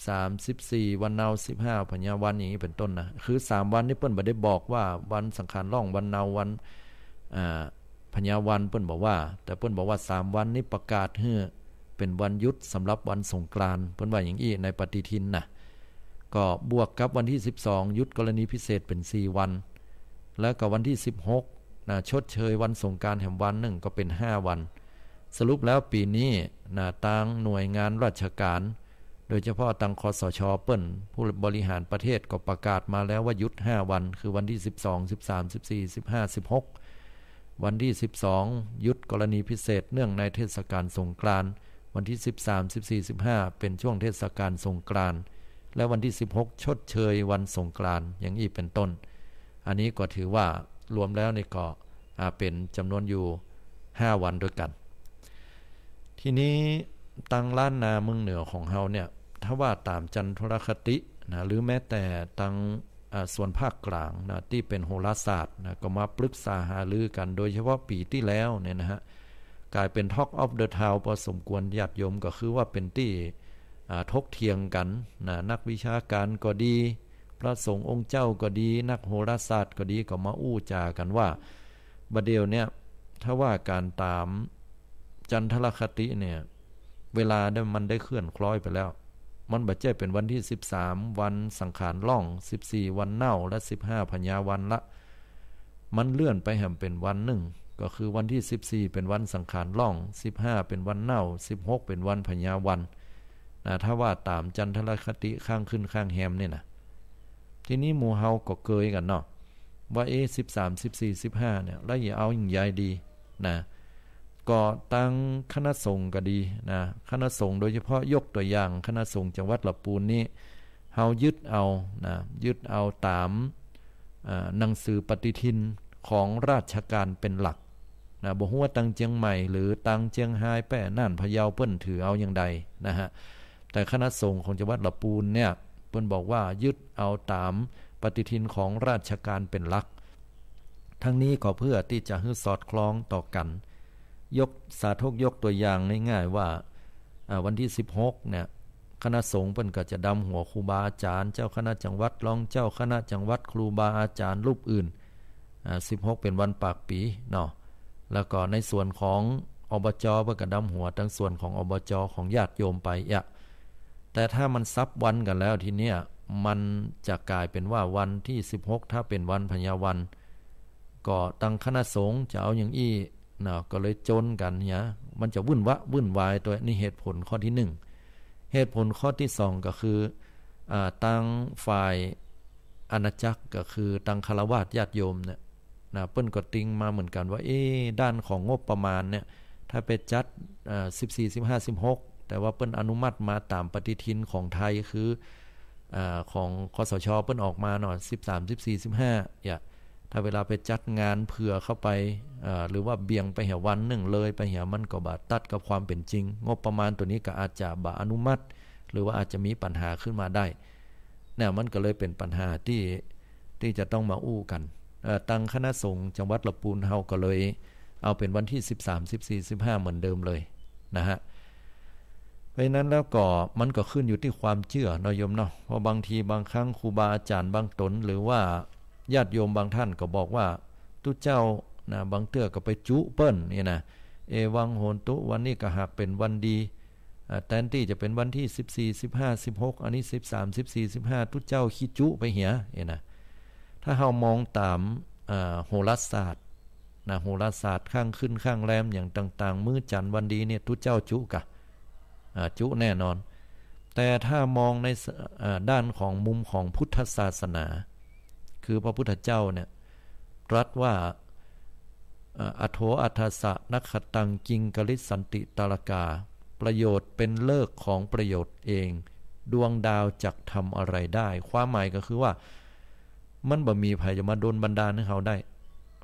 13 14วันเนา15พญาวันอย่างนี้เป็นต้นนะคือ3วันนี้เปิ้นบ่ได้บอกว่าวันสังขารล่องวันเนาวันพญาวันเปิ้นบอกว่าแต่เปิ้นบอกว่า3วันนี้ประกาศให้เป็นวันหยุดสำหรับวันสงกรานต์เพิ่นว่าอย่างอี้ในปฏิทินนะก็บวกกับวันที่12หยุดกรณีพิเศษเป็น4วันแล้วก็วันที่16นะชดเชยวันสงกรานต์แห่งวันนึงก็เป็น5วันสรุปแล้วปีนี้นะทางหน่วยงานราชการโดยเฉพาะทางคสช.เปิ้นผู้บริหารประเทศก็ประกาศมาแล้วว่าหยุด5วันคือวันที่12 13 14 15 16วันที่12หยุดกรณีพิเศษเนื่องในเทศกาลสงกรานต์วันที่13 14 15เป็นช่วงเทศกาลสงกรานต์และวันที่16ชดเชยวันสงกรานต์อย่างนี้เป็นต้นอันนี้ก็ถือว่ารวมแล้วนี่ก็เป็นจำนวนอยู่5วันด้วยกันทีนี้ตังล้านนาเมืองเหนือของเฮาเนี่ยถ้าว่าตามจันทรคตินะหรือแม้แต่ตังส่วนภาคกลางนะที่เป็นโหราศาสตร์นะก็มาปรึกษาหารือกันโดยเฉพาะปีที่แล้วเนี่ยนะฮะกลายเป็น Talk of the Town พอสมควรญาติโยมก็คือว่าเป็นที่ทกเถียงกันนะนักวิชาการก็ดีพระสงฆ์องค์เจ้าก็ดีนักโหราศาสตร์ก็ดีก็มาอู้จากันว่าบัดเดี๋ยวเนี่ยถ้าว่าการตามจันทรคติเนี่ยเวลามันได้เคลื่อนคล้อยไปแล้วมันบัดเจ้เป็นวันที่13วันสังขารล่อง14วันเน่าและ15พญาวันละมันเลื่อนไปแห่งเป็นวันหนึ่งก็คือวันที่14เป็นวันสังขารล่อง15เป็นวันเน่า16เป็นวันพญาวันนะถ้าว่าตามจันทรคติข้างขึ้นข้างแฮมเนี่ยนะทีนี้หมู่เฮาก็เกยกันเนาะว่า13 14 15เนี่ยแล้วอย่าเอาอย่างใหญ่ดีนะก็ตั้งคณะสงฆ์ก็ดีนะคณะสงฆ์โดยเฉพาะยกตัวอย่างคณะสงฆ์จังหวัดลำพูนนี่เฮายึดเอาตามหนังสือปฏิทินของราชการเป็นหลักนะบ่ฮู้ว่าตังเจียงใหม่หรือตังเจียงไฮ้แป้น่านพะเยาเปิ้นถือเอาอย่างใดนะฮะแต่คณะสงฆ์ของจังหวัดลำพูนเนี่ยเปิ้นบอกว่ายึดเอาตามปฏิทินของราชการเป็นหลักทั้งนี้ก็เพื่อที่จะให้สอดคล้องต่อกันยกสาธกยกตัวอย่างง่ายๆว่าวันที่16เนี่ยคณะสงฆ์เพิ่นก็จะดำหัวครูบาอาจารย์เจ้าคณะจังหวัดรองเจ้าคณะจังหวัดครูบาอาจารย์รูปอื่น16เป็นวันปากปีเนาะแล้วก็ในส่วนของอบจ.เพิ่นก็ดำหัวทั้งส่วนของอบจ.ของญาติโยมไปแต่ถ้ามันซับวันกันแล้วทีเนี้ยมันจะกลายเป็นว่าวันที่16ถ้าเป็นวันพญาวันก็ตั้งคณะสงฆ์จะเอาอย่างอี้นะก็เลยจนกันเนี่ยมันจะวุ่นวายตัวนี้เหตุผลข้อที่1เหตุผลข้อที่2ก็คือตั้งฝ่ายอาณาจักรก็คือตั้งฆราวาสญาติโยมเนี่ยนะเปิ้นก็ติงมาเหมือนกันว่าด้านของงบประมาณเนี่ยถ้าไปจัด14 15 16แต่ว่าเปิ้นอนุมัติมาตามปฏิทินของไทยคือของคสช.เปิ้นออกมาหน่อย13 14 15ถ้าเวลาไปจัดงานเผื่อเข้าไปหรือว่าเบี่ยงไปเหี่ยวันหนึ่งเลยไปเหี่ยมันก็บาตัดกับความเป็นจริงงบประมาณตัวนี้ก็อาจจะบาอนุมัติหรือว่าอาจจะมีปัญหาขึ้นมาได้เนี่ยมันก็เลยเป็นปัญหาที่จะต้องมาอู้กันตั้งคณะสงฆ์จังหวัดลำพูนเฮาก็เลยเอาเป็นวันที่13 14 15เหมือนเดิมเลยนะฮะเพราะนั้นแล้วก็มันก็ขึ้นอยู่ที่ความเชื่อเนาะโยมเนาะเพราะบางทีบางครั้งครูบาอาจารย์บางตนหรือว่าญาติโยมบางท่านก็บอกว่าตุเจ้านะบางเตื้อก็ไปจุเปิ้นนี่นะวังโหนตุวันนี้ก็หากเป็นวันดีแทนที่จะเป็นวันที่14 15 16อันนี้13 14 15ตุเจ้าขี้จุไปเหียนะถ้าเฮามองตามโหราศาสตร์นะโหราศาสตร์ข้างขึ้นข้างแรมอย่างต่างๆมื้อจันทร์วันดีเนี่ยตุเจ้าจุกะจุแน่นอน แต่ถ้ามองในด้านของมุมของพุทธศาสนาคือพระพุทธเจ้าเนี่ยตรัสว่าอโถอัฏฐสะนัคขตังกิงกลิสันติตาลกาประโยชน์เป็นเลิกของประโยชน์เองดวงดาวจักทำอะไรได้ความหมายก็คือว่ามันบ่มีภัยจะมาโดนบันดาลให้เขาได้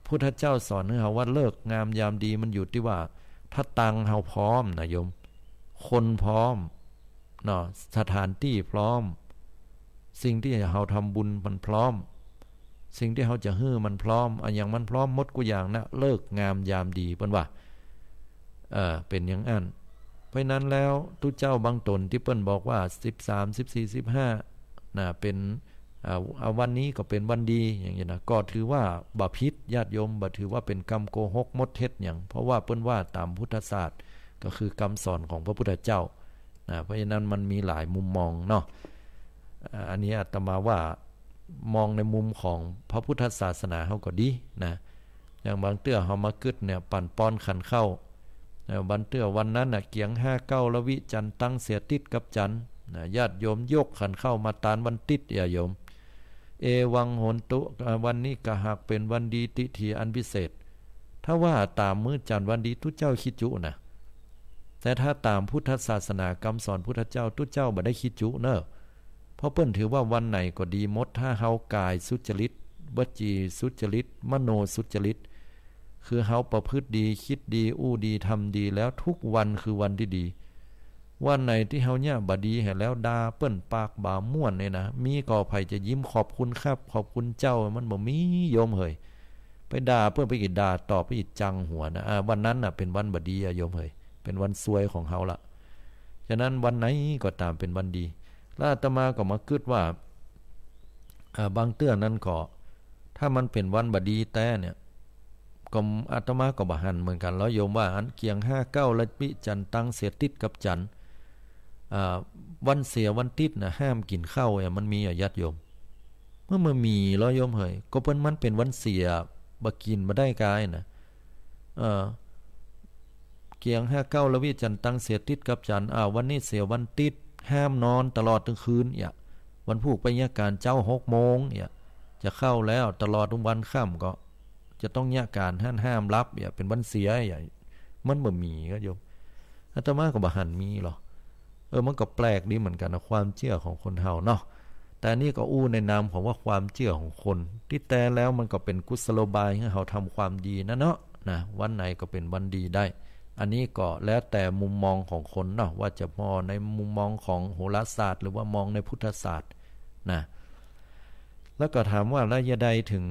พุทธเจ้าสอนให้เขาว่าเลิกงามยามดีมันอยู่ที่ว่าถ้าตังเฮาพร้อมนะโยมคนพร้อมเนาะสถานที่พร้อมสิ่งที่เฮาทำบุญมันพร้อมสิ่งที่เขาจะฮื้อมันพร้อมอย่างมันพร้อมหมดกูอย่างนะเลิกงามยามดีเปิ้นว่าเป็นอย่างนั้นเพราะนั้นแล้วทุกเจ้าบางตนที่เปิ้นบอกว่า13 14 15นะเป็นวันนี้ก็เป็นวันดีอย่างนี้นะก็ถือว่าบ่ผิดญาติโยมบ่ถือว่าเป็นกรรมโกหกมดเท็จอย่างเพราะว่าเปิ้นว่าตามพุทธศาสตร์ก็คือกรรมสอนของพระพุทธเจ้านะเพราะฉะนั้นมันมีหลายมุมมองเนาะอันนี้อาตมาว่ามองในมุมของพระพุทธศาสนาเฮาก็ดีนะอย่างบางเตื้อเฮามากึดเนี่ยปั่นป้อนขันเข้าบันเตื้อวันนั้นน่ะเกียง59ละวิจันตั้งเสียติดกับจันนะญาติโยมยกขันเข้ามาตานวันติดอย่าโยมเอวังโหนตุวันนี้ก็หากเป็นวันดีติถีอันพิเศษถ้าว่าตามมื้อจันวันดีทุกเจ้าคิดจุนะแต่ถ้าตามพุทธศาสนากรรมสอนพุทธเจ้าทุกเจ้าบ่ได้คิดจุเนอะเพราะเปิ้นถือว่าวันไหนก็ดีหมดถ้าเฮากายสุจริตวจีสุจริตมโนสุจริตคือเฮาประพฤติดีคิดดีอู้ดีทำดีแล้วทุกวันคือวันที่ดีวันไหนที่เฮาเนี่ยบ่ดีให้แล้วด่าเปิ้นปากบ่าม่วนเนี่ยนะมีก็ไผจะยิ้มขอบคุณครับขอบคุณเจ้ามันบ่มีโยมเฮ้ยไปด่าเปิ้นไปอีกด่าตอบไปอีกจังหัวนะวันนั้นน่ะเป็นวันบ่ดีโยมเฮ้ยเป็นวันซวยของเฮาละฉะนั้นวันไหนก็ตามเป็นวันดีแล้วอาตมาก็มาคิดว่าบางเตื้อนั้นก็ถ้ามันเป็นวันบดีแต่เนี่ยก็อาตมาก็บ่หันเหมือนกันแล้วโยมว่าอันเกียง59ละปิจันตั้งเสียติดกับจันวันเสียวันติดน่ะห้ามกินข้าวมันมีญาติโยมเมื่อมันมีแล้วโยมเฮ้ยก็เพิ่นมันเป็นวันเสียบ่กินบ่ได้กายนะเกียง59ละวิจันตั้งเสียติดกับจันวันนี้เสียวันติดห้ามนอนตลอดทั้งคืนวันผูกไปยาการเจ้า6 โมงจะเข้าแล้วตลอดทุกวันค่ำก็จะต้องยาการห้ามรับเป็นวันเสียมันบ่มีก็โยมอาตมาก็บ่หันมีหรอมันก็แปลกดีเหมือนกันนะความเชื่อของคนเฮาเนาะแต่นี่ก็อู้ในนามของว่าความเชื่อของคนที่แต่แล้วมันก็เป็นกุศโลบายให้เฮาทำความดีนะเนาะนะวันไหนก็เป็นวันดีได้อันนี้ก็แล้วแต่มุมมองของคนเนาะว่าจะมองในมุมมองของโหราศาสตร์หรือว่ามองในพุทธศาสตร์นะแล้วก็ถามว่าระยะใดถึง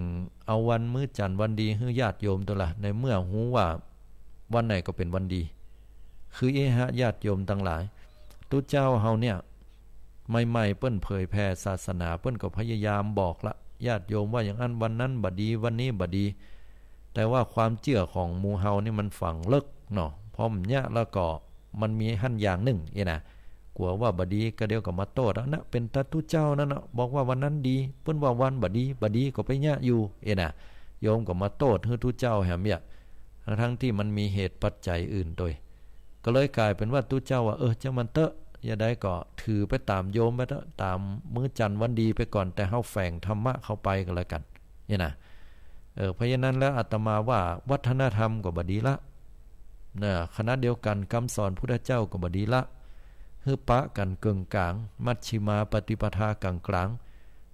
เอาวันมื้อจันทร์วันดีให้ญาติโยมตัวละในเมื่อฮู้ว่าวันไหนก็เป็นวันดีคือญาติโยมทั้งหลายตุเจ้าเฮาเนี่ยใหม่ๆเปิ้นเผยแผ่ศาสนาเปิ้นก็พยายามบอกละญาติโยมว่าอย่างนั้นวันนั้นบ่ดีวันนี้บ่ดีแต่ว่าความเชื่อของหมู่เฮานี่มันฝังลึกเนาะพร้อมเนี่ยแล้วก็มันมีหั่นอย่างหนึ่งนะกลัวว่าบ่ดีก็เดี๋ยวก็มาโทษนะเป็นตาตุเจ้านั่นน่ะบอกว่าวันนั้นดีเปิ้นว่าวันบ่ดีก็ไปเนี่ยอยู่นะโยมก็มาโทษให้ตุเจ้าแหมเนี่ยทั้งที่มันมีเหตุปัจจัยอื่นโดยก็เลยกลายเป็นว่าตุเจ้าว่าจังมันเตอะอย่าได้ก็ถือไปตามโยมไปเถอะตามมื้อจันทร์วันดีไปก่อนแต่เฮาแฝงธรรมะเข้าไปก็แล้วกันนะเพราะฉะนั้นแล้วอาตมาว่าวัฒนธรรมก็บ่ดีละนะคณะเดียวกันคำสอนพุทธเจ้าก็บ่ดีละฮือปะกันเกิงกลางมัชฌิมาปฏิปทากลางกลาง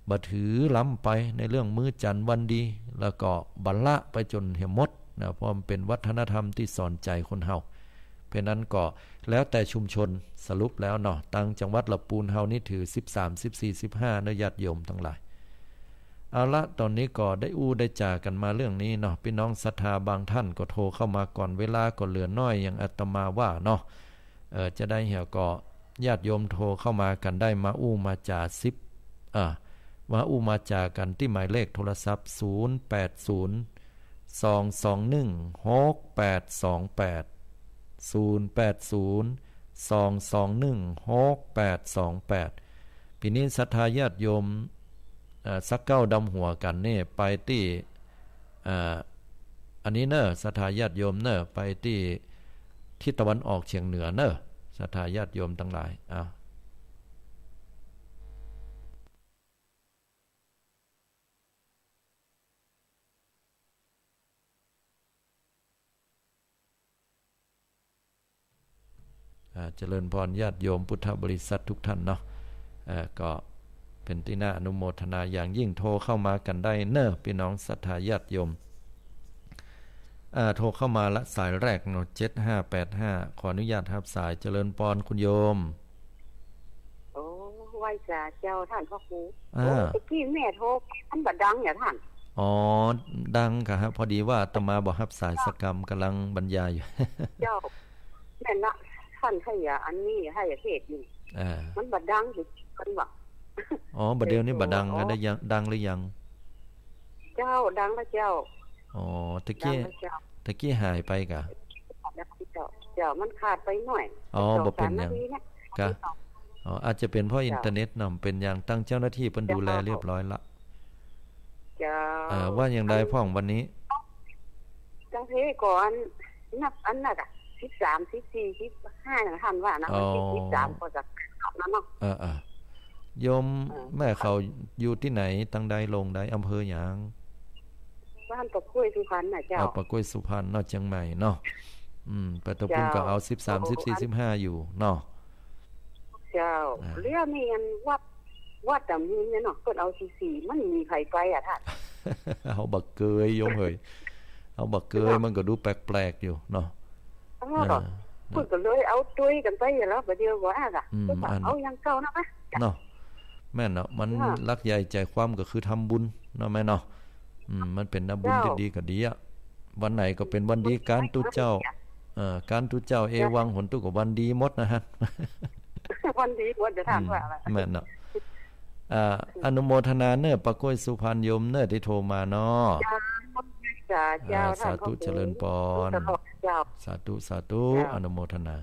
บ่ถือล้ำไปในเรื่องมื้อจันทร์วันดีแล้วก็บัลละไปจนเหี่ยมดนะเพราะมันเป็นวัฒนธรรมที่สอนใจคนเฮาเพราะนั้นก็แล้วแต่ชุมชนสรุปแล้วเนาะตั้งจังหวัดละปูนเฮานี่ถือ13 14 15นะญาติโยมทั้งหลายเอาละตอนนี้ก็ได้ได้จากันมาเรื่องนี้เนาะพี่น้องศรัทธาบางท่านก็โทรเข้ามาก่อนเวลาก็เหลือน้อยอย่างอาตมาว่าเนาะจะได้เหี่ยวก็ญาติโยมโทรเข้ามากันได้มามาจามามาจากันที่หมายเลขโทรศัพท์080 221 6828 080 221 6828ปีนี้ศรัทธาญาติโยมสักเก้าดำหัวกันนี่ไปที่อันนี้เนอะศรัทธาญาติโยมเนอะไปที่ทิศตะวันออกเฉียงเหนือเนอะศรัทธาญาติโยมทั้งหลาย เจริญพรญาติโยมพุทธบริษัททุกท่านเนาะก็เป็นที่น่าอนุโมทนาอย่างยิ่งโทรเข้ามากันได้เนอะพี่น้องศรัทธาญาติโยมโทรเข้ามาละสายแรกเนาะ7585ขออนุญาตรับสายเจริญพรคุณโยมโอ้ไหว้จ่าเจ้าท่านพ่อครูตะกี้แม่โทรอันบัดดังอย่าท่านอ๋อดังครับพอดีว่าอาตมาบ่รับสายสกรรมกำลังบรรยายอยู่เจ้าแม่นะท่านให้อันนี้ให้เทศอยู่มันบัดดังอยู่กันว่าอ๋อบัดเดี๋ยวนี้บัดดังได้ยังดังหรือยังเจ้าดังแล้วเจ้าอ๋อตะกี้หายไปกะเจ้ามันขาดไปหน่อยอ๋อบ่เป็นหยังกะอ๋ออาจจะเป็นเพราะอินเทอร์เน็ตนำเป็นอย่างตั้งเจ้าหน้าที่เพิ่นดูแลเรียบร้อยละว่าอย่างไรพ่องวันนี้จังเทก่อนนับอันน่ะ13 14 15ท่านว่านะ13ก็จะขับนำเนาะโยมแม่เขาอยู่ที่ไหนตั้งใดลงใดอำเภอหยังบ้านปะกล้วยสุพรรณน่ะเจ้าปะกล้วยสุพรรณเนาะเชียงใหม่เนาะไปตะพุ่นก็เอา13 14 15อยู่เนาะเจ้าเรื่องนี้อันวัดตำมีเนี่ยเนาะเพิ่นเอา14มันมีไผไปอ่ะท่านเอาบักเกยโยมเอ้ยเอาบักเกยมันก็ดูแปลกๆอยู่เนาะเพิ่นก็เลยเอาตุ้ยกันไปแล้วบัดเดียวว่าอ่ะเอาอย่างเก่านะเนาะแม่นเนาะมันรักใหญ่ใจความก็คือทำบุญเนาะแม่เนาะมันเป็นบุญดีๆก็ดีอ่ะวันไหนก็เป็นวันดีการตุเจ้าการตุเจ้าเอวังหนตุก็วันดีหมดนะฮะวันดีหมดจะถามว่าอะไรแม่นเนาะอนุโมทนาเนอปะกล้วยสุพรรณโยมเนอที่โทรมาเนาะสาธุเจริญพรสาธุอนุโมทนา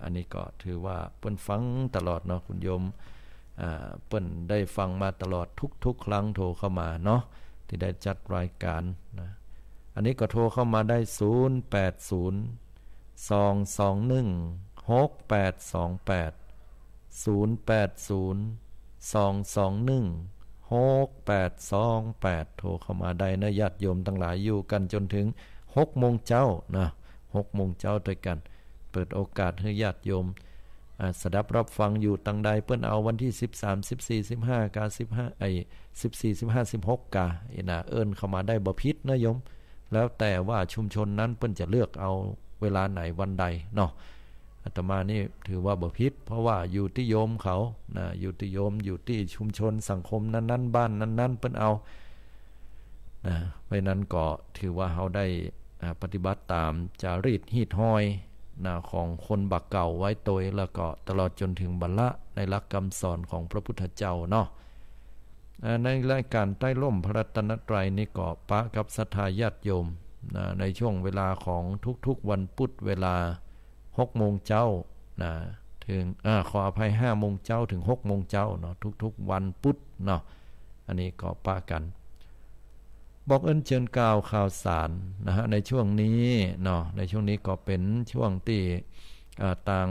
อันนี้ก็ถือว่าเปิ้นฟังตลอดเนาะคุณโยมเปิ้นได้ฟังมาตลอดทุกครั้งโทรเข้ามาเนาะที่ได้จัดรายการนะอันนี้ก็โทรเข้ามาได้0802216828โทรเข้ามาได้นะญาติโยมทั้งหลายอยู่กันจนถึง 6 โมงเช้านะ6 โมงเช้าด้วยกันเปิดโอกาสให้ญาติโยมสดับรับฟังอยู่ตังใดเปิ้นเอาวันที่13 14 15กา15 14 15 16กาน่ะเอิ้นเข้ามาได้บ่ผิดนะโยมแล้วแต่ว่าชุมชนนั้นเปิ้นจะเลือกเอาเวลาไหนวันใดเนาะอาตมานี่ถือว่าบ่ผิดเพราะว่าอยู่ที่โยมเขานะอยู่ที่โยมอยู่ที่ชุมชนสังคมนั้นๆบ้านนั้นๆเปิ้นเอานะเพราะนั้นก็ถือว่าเฮาได้ปฏิบัติตามจารีตฮีดห้อยของคนบักเก่าไว้โดยแล้วก็ตลอดจนถึงบรรละในหลักคำสอนของพระพุทธเจ้าเนาะในรายการใต้ร่มพระรัตนตรัยนี้ก็ปะกับศรัทธาญาติโยมในช่วงเวลาของทุกๆวันพุธเวลา 6 โมงเช้าถึงขออภัย 5 โมงเช้าถึง 6 โมงเช้าเนาะทุกๆวันพุธเนาะอันนี้ก็ปะกันบอกเอิ้นเชิญกล่าวข่าวสารนะฮะในช่วงนี้เนาะในช่วงนี้ก็เป็นช่วงที่ต่าง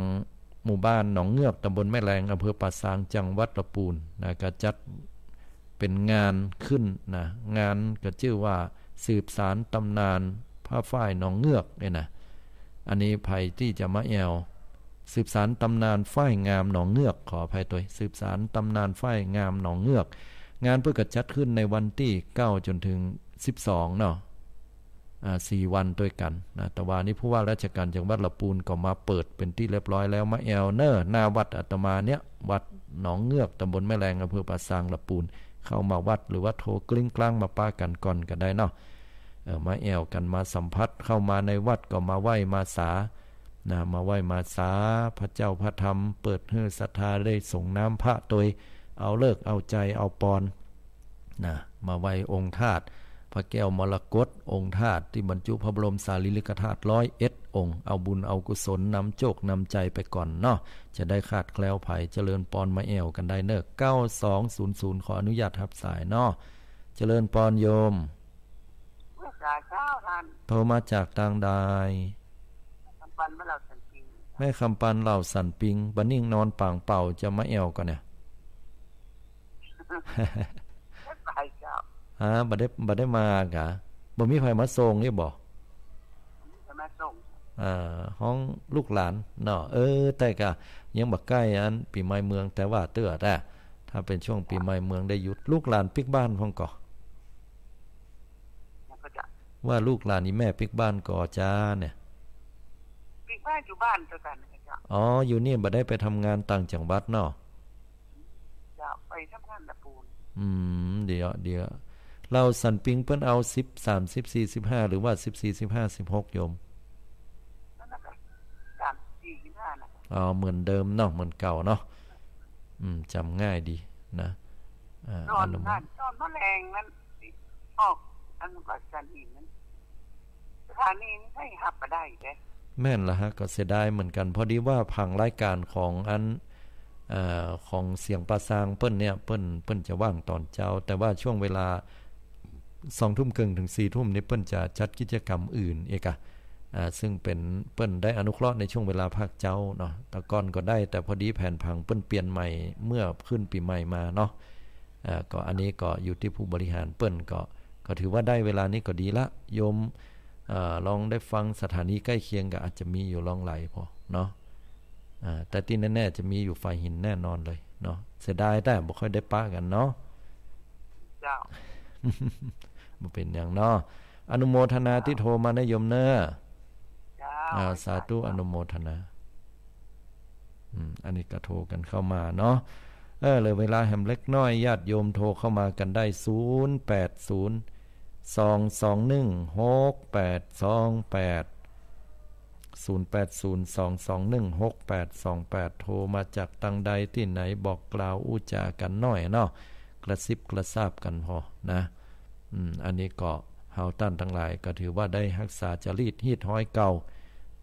หมู่บ้านหนองเงือกตำบลแม่แรงอำเภอป่าซางจังหวัดลำพูนนะก็จัดเป็นงานขึ้นนะงานก็ชื่อว่าสืบสารตำนานผ้าฝ้ายหนองเงือกเนี่ยนะอันนี้ภัยที่จะมาแอวสืบสารตำนานฝ้ายงามหนองเงือกขออภัยตัวสืบสารตำนานฝ้ายงามหนองเงือกงานเพื่อจัดขึ้นในวันที่9จนถึง12เนาะ4 วันด้วยกันนะแต่ว่านี้ผู้ว่าราชการจังหวัดลำพูนก็มาเปิดเป็นที่เรียบร้อยแล้วมาแอลเนอร์หน้าวัดอาตมาเนี่ยวัดหนองเงือกตำบลแม่แรงอำเภอป่าซางลำพูนเข้ามาวัดหรือว่าโทรกลิ้งกลางมาป้ากันก่อนกันได้เนาะมาแอลกันมาสัมผัสเข้ามาในวัดก็มาไหว้มาสามาไหว้มาสาพระเจ้าพระธรรมเปิดให้ศรัทธาได้ส่งน้ำพระโดยเอาเลิกเอาใจเอาปอนมาไหว้องค์ธาตุพระแก้วมรกตองค์ธาตุที่บรรจุพระบรมสารีริกธาตุ101 องค์เอาบุญเอากุศลนำโชคนำใจไปก่อนเนาะจะได้ขาดแคล้วภัยเจริญปอนมาแอวกันได้เนอะ9200ขออนุญาตรับสายเนาะเจริญปอนโยมโทรมาจากทางใดแม่คำปันเหล่าสันปิงบันนิ่งนอนป่างเป่าจะมาแอวกันเนี่ยบัดได้มากะบ่มีไผมาส่งนี่บ่มาส่ง ห้องลูกหลานเนาะแต่ก็ยังบ่ใกล้อันปีใหม่เมืองแต่ว่าเตื้อแต่ถ้าเป็นช่วงปีใหม่เมืองได้หยุดลูกหลานปิกบ้านพ่องก่อว่าลูกหลานนี่แม่ปิกบ้านก่อจ้าเนี่ยปิกบ้านอยู่บ้านเท่ากันจ้ะอ๋ออยู่นี่บ่ได้ไปทำงานต่างจังหวัดเนาะจะไปทำงานละปูนเดี๋ยวเราสันปิงเปิ้นเอา10 30 45หรือว่า14 15 16โยมนั่นน่ะ3 4 5น่ะเหมือนเดิมเนาะเหมือนเก่าเนาะจำง่ายดีนะตอนมแรงนั้นออกอันก็สันหินนั้นสถานีนี้ให้หับมาได้เด้แม่นล่ะฮะก็เสียดายเหมือนกันพอดีว่าผังรายการของอันของเสียงปลาซางเปิ้นเนี่ยเปิ้นจะว่างตอนเจ้าแต่ว่าช่วงเวลา 20:30 นถึง 4:00 นนี่เปิ้นจะจัดกิจกรรมอื่นอีกซึ่งเป็นเปิ้นได้อนุเคราะห์ในช่วงเวลาภาคเจ้าเนาะแต่ก่อนก็ได้แต่พอดีแผนผังเปิ้นเปลี่ยนใหม่เมื่อขึ้นปีใหม่มาเนาะก็อันนี้ก็อยู่ที่ผู้บริหารเปิ้นก็ถือว่าได้เวลานี้ก็ดีละโยมลองได้ฟังสถานีใกล้เคียงก็อาจจะมีอยู่ลองไหลพอเนาะแต่ที่แน่ๆจะมีอยู่ฝ่ายหินแน่นอนเลยเนาะเสียดายแต่บ่ค่อยได้ปะกันเนาะเจ้าบ่เป็นหยังเนาะอนุโมทนาที่โทรมานะโยมเน้อสาธุอนุโมทนาอันนี้ก็โทรกันเข้ามาเนาะเลยเวลาแหมเล็กน้อยญาติโยมโทรเข้ามากันได้080 221 6828 0802216828โทรมาจากตังใดที่ไหนบอกกล่าวอุจากันหน่อยเนาะกระซิบกระซาบกันพอนะอันนี้ก็เฮาท่านทั้งหลายก็ถือว่าได้รักษาจริตฮีดห้อยเก่า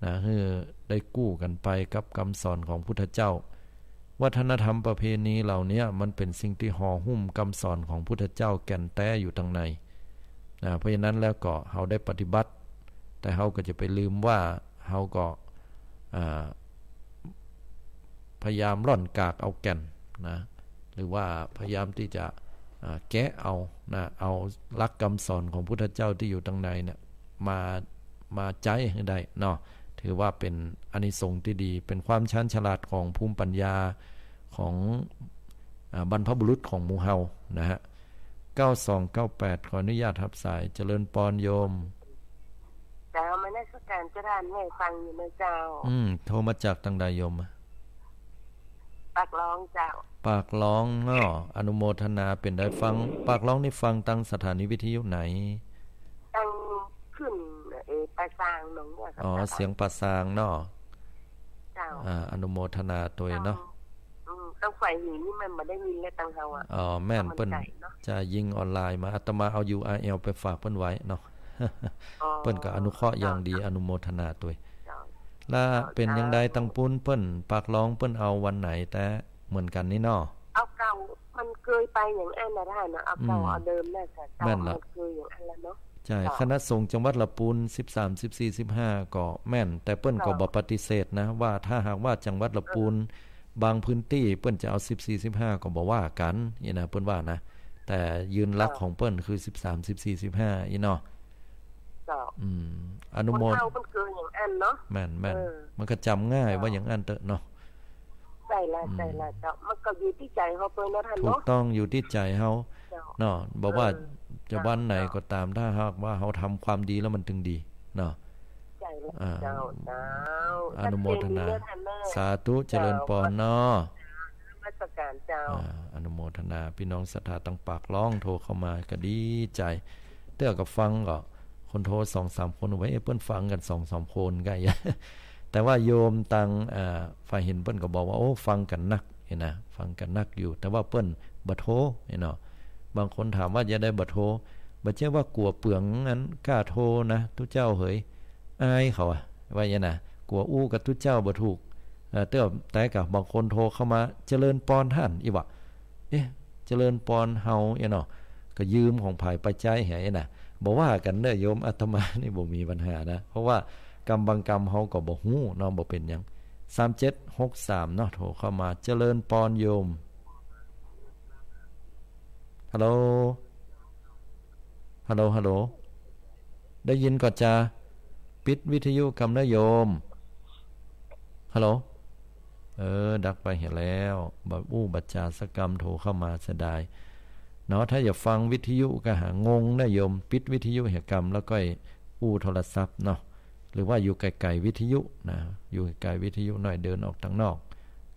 นะคือได้กู้กันไปกับคำสอนของพุทธเจ้าวัฒนธรรมประเพณีเหล่านี้มันเป็นสิ่งที่ห่อหุ้มคำสอนของพุทธเจ้าแก่นแท้อยู่ทางในเพราะฉะนั้นแล้วก็เฮาได้ปฏิบัติแต่เฮาก็จะไปลืมว่าเฮาก็พยายามร่อนกากเอาแก่นนะหรือว่าพยายามที่จะแกะเอานะเอาหลักคำสอนของพุทธเจ้าที่อยู่ทางในเนี่ยมาใจให้ได้เนาะถือว่าเป็นอานิสงส์ที่ดีเป็นความชันฉลาดของภูมิปัญญาของบรรพบุรุษของหมู่เฮานะฮะ9298ขออนุญาตรับสายเจริญปรโยมเจ้ามาในสการจะทานให้ฟังอยู่นะเจ้าโทรมาจากทางใดโยมปากร้องเจ้าปากร้องเนาะอนุโมทนาเป็นได้ฟังปากร้องนี่ฟังตั้งสถานีวิทยุไหนตั้งขึ้นปลาซางหนองเนี่ยครับเสียงปลาซางเนาะเจ้าอนุโมทนาตัวเนาะต้องฝ่ายหินนี่มันบ่ได้ยินเลยตังเฮาแม่นเปิ้นจะยิงออนไลน์มาอาตมาเอา URL ไปฝากเปิ้นไว้เนาะเปิ้นก็อนุเคราะห์อย่างดีอนุโมทนาตัวแล้วเป็นยังไดตังปุ้นเปิ้นปากร้องเปิ้นเอาวันไหนแต่เหมือนกันนี่เนาะเอาเก่ามันเคยไปอย่างอันน่ะได้นะเอาเก่าเอาเดิมน่ะค่ะมันเคยอย่างอันละเนาะใช่คณะสงฆ์จังหวัดละปูน13 14 15ก็แม่นแต่เปิ้นก็บ่ปฏิเสธนะว่าถ้าหากว่าจังหวัดละปูนบางพื้นที่เปิ้นจะเอา14 15ก็บ่ว่ากันนี่นะเปิ้นว่านะแต่ยืนหลักของเปิ้นคือ13 14 15อีเนาะอนุโมทนามันเกินอย่างอันเนาะแม่นมันก็จำง่ายว่าอย่างอันเตอะเนาะใช่ละเจ้ามันก็อยู่ที่ใจเฮาเปิ้นเนาะท่านเนาะถูกต้องอยู่ที่ใจเฮาเนาะบ่ว่าจะวันไหนก็ตามถ้าหากว่าเฮาทำความดีแล้วมันถึงดีเนาะใจเจ้าอนุโมทนาสาธุเจริญพรเนาะราชการเจ้าอนุโมทนาพี่น้องศรัทธาตั้งปากร้องโทรเข้ามาก็ดีใจเตื้อกับฟังก็คนโทร 2-3 คนไว้เปิ้นฟังกัน 2-3 คนก็แต่ว่าโยมตังฝ่ายเห็นเปิ้นก็บอกว่าโอ้ฟังกันนักเห็นนะฟังกันนักอยู่แต่ว่าเปิ้นบ่โทรเห็นเนาะบางคนถามว่าจะได้บ่โทรบ่ใช่ว่ากลัวเปลืองงั้นกล้าโทรนะทุกเจ้าเฮ้ยอายเขาว่าอย่างน่ะกลัวอู้กับทุกเจ้าบ่ถูกแต่กับบางคนโทรเข้ามาเจริญปรท่านอีว่าเจริญปรเฮาเนาะก็ยืมของภายไปใจให้น่ะบ่ว่ากันเด้อโยมอาตมานี่บ่มีปัญหานะเพราะว่ากรรมบางกรรมเฮาก็บ่ฮู้เนาะบ่เป็นหยัง3763เนาะโทรเข้ามาเจริญปรโยมฮัลโหลได้ยินก่อนจ้า ปิดวิทยุกำนะโยมฮัลโหลดักไปเห็นแล้วบัจจาสกรรมโทรเข้ามาเสียดายเนาะถ้าอย่าฟังวิทยุก็หางงนะโยมปิดวิทยุเหตุกรรมแล้วก็โทรศัพท์เนาะหรือว่าอยู่ไกลๆวิทยุนะอยู่ไกลวิทยุหน่อยเดินออกทางนอก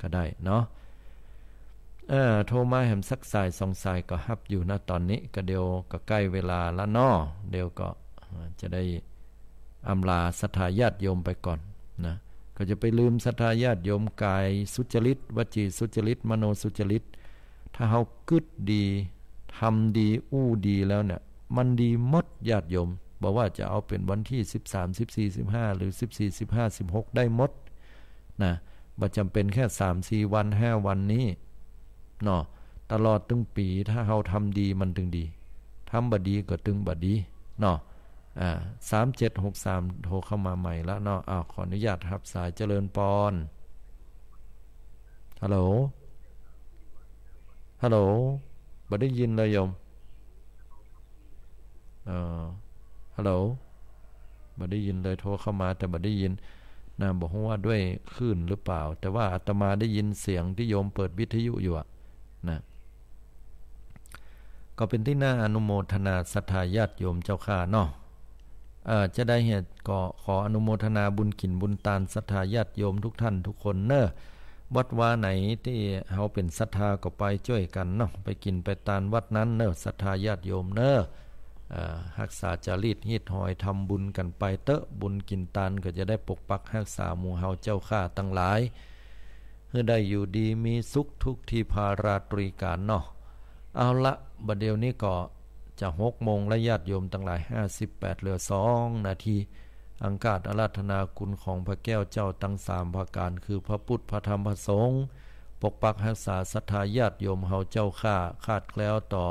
ก็ได้เนาะโทรมาแหมสักสายสองสายก็ฮับอยู่นะตอนนี้ก็เดี๋ยวก็ใกล้เวลาละเนาะเดี๋ยวก็จะได้อำลาศรัทธาญาติโยมไปก่อนนะก็จะไปลืมศรัทธาญาติโยมกายสุจริตวจีสุจริตมโนสุจริตถ้าเฮากึดดีทำดีดีแล้วเนี่ยมันดีหมดญาติโยมบอกว่าจะเอาเป็นวันที่13 14 15หรือ14 15 16ได้หมดนะบ่จำเป็นแค่ 3-4 วัน5วันนี้เนาะตลอดตึงปีถ้าเฮาทำดีมันถึงดีทำบ่ดีก็ตึงบ่ดีเนาะ3763โทรเข้ามาใหม่แล้วเนาะขออนุญาตรับสายเจริญปอนฮัลโหลบ่ได้ยินเลยโยมฮัลโหลบ่ได้ยินเลยโทรเข้ามาแต่บ่ได้ยินนะบอกว่าด้วยคลื่นหรือเปล่าแต่ว่าอาตมาได้ยินเสียงที่โยมเปิดวิทยุอยู่นะก็เป็นที่น่าอนุโมทนาศรัทธาญาติโยมเจ้าข้าเนาะจะได้เหตุก็ขออนุโมทนาบุญกินบุญตานศรัทธาญาติโยมทุกท่านทุกคนเนอะวัดว่าไหนที่เฮาเป็นศรัทธาก็ไปช่วยกันเนาะไปกินไปตานวัดนั้นเนอะศรัทธาญาติโยมเนอะรักษาจารีตฮีดหอยทำบุญกันไปเตอะบุญกินตานก็จะได้ปกปักรักษาหมู่เฮาเจ้าข้าทั้งหลายเพื่อได้อยู่ดีมีสุขทุกที่ภาราตรีการเนาะเอาละบัดเดี๋ยวนี้ก็จะ6 โมงและญาติโยมทั้งหลาย58เหลือ2 นาทีอังคาดอาราธนาคุณของพระแก้วเจ้าทั้ง3ประการคือพระพุทธพระธรรมพระสงฆ์ปกปักรักษาศรัทธาญาติโยมเฮาเจ้าข้าคาดแคล้วต่อ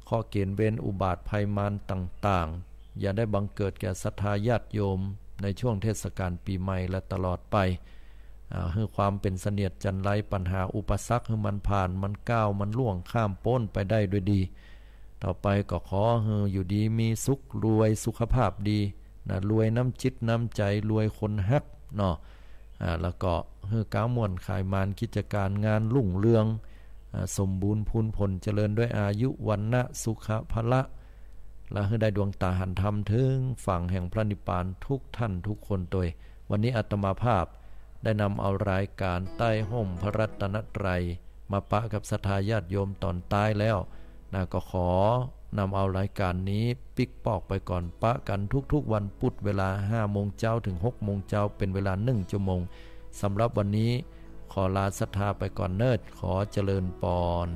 ข้อเกณฑ์เวรอุบาทภัยมารต่างๆอย่าได้บังเกิดแก่ศรัทธาญาติโยมในช่วงเทศกาลปีใหม่และตลอดไปให้ความเป็นเสนียดจันไรปัญหาอุปสรรคให้มันผ่านมันก้าวมันล่วงข้ามพ้นไปได้ด้วยดีต่อไปก็ขอให้อยู่ดีมีสุขรวยสุขภาพดีนะรวยน้ำจิตน้ำใจรวยคนฮักเนาะแล้วก็ให้ก้าวม่วนขายมานกิจการงานรุ่งเรืองสมบูรณ์พูนผลเจริญด้วยอายุวันนะสุขภละและให้ได้ดวงตาหันธรรมถึงฝั่งแห่งพระนิพพานทุกท่านทุกคนโดยวันนี้อาตมาภาพได้นำเอารายการใต้ห่มพระรัตนตรัยมาปะกับศรัทธาญาติโยมตอนท้ายแล้วก็ขอนำเอารายการนี้ปิกปอกไปก่อนปะกันทุกๆวันพุธเวลา 5 โมงเช้าถึง 6 โมงเช้าเป็นเวลา 1 ชั่วโมงสำหรับวันนี้ขอลาศรัทธาไปก่อนเนิดขอเจริญปอน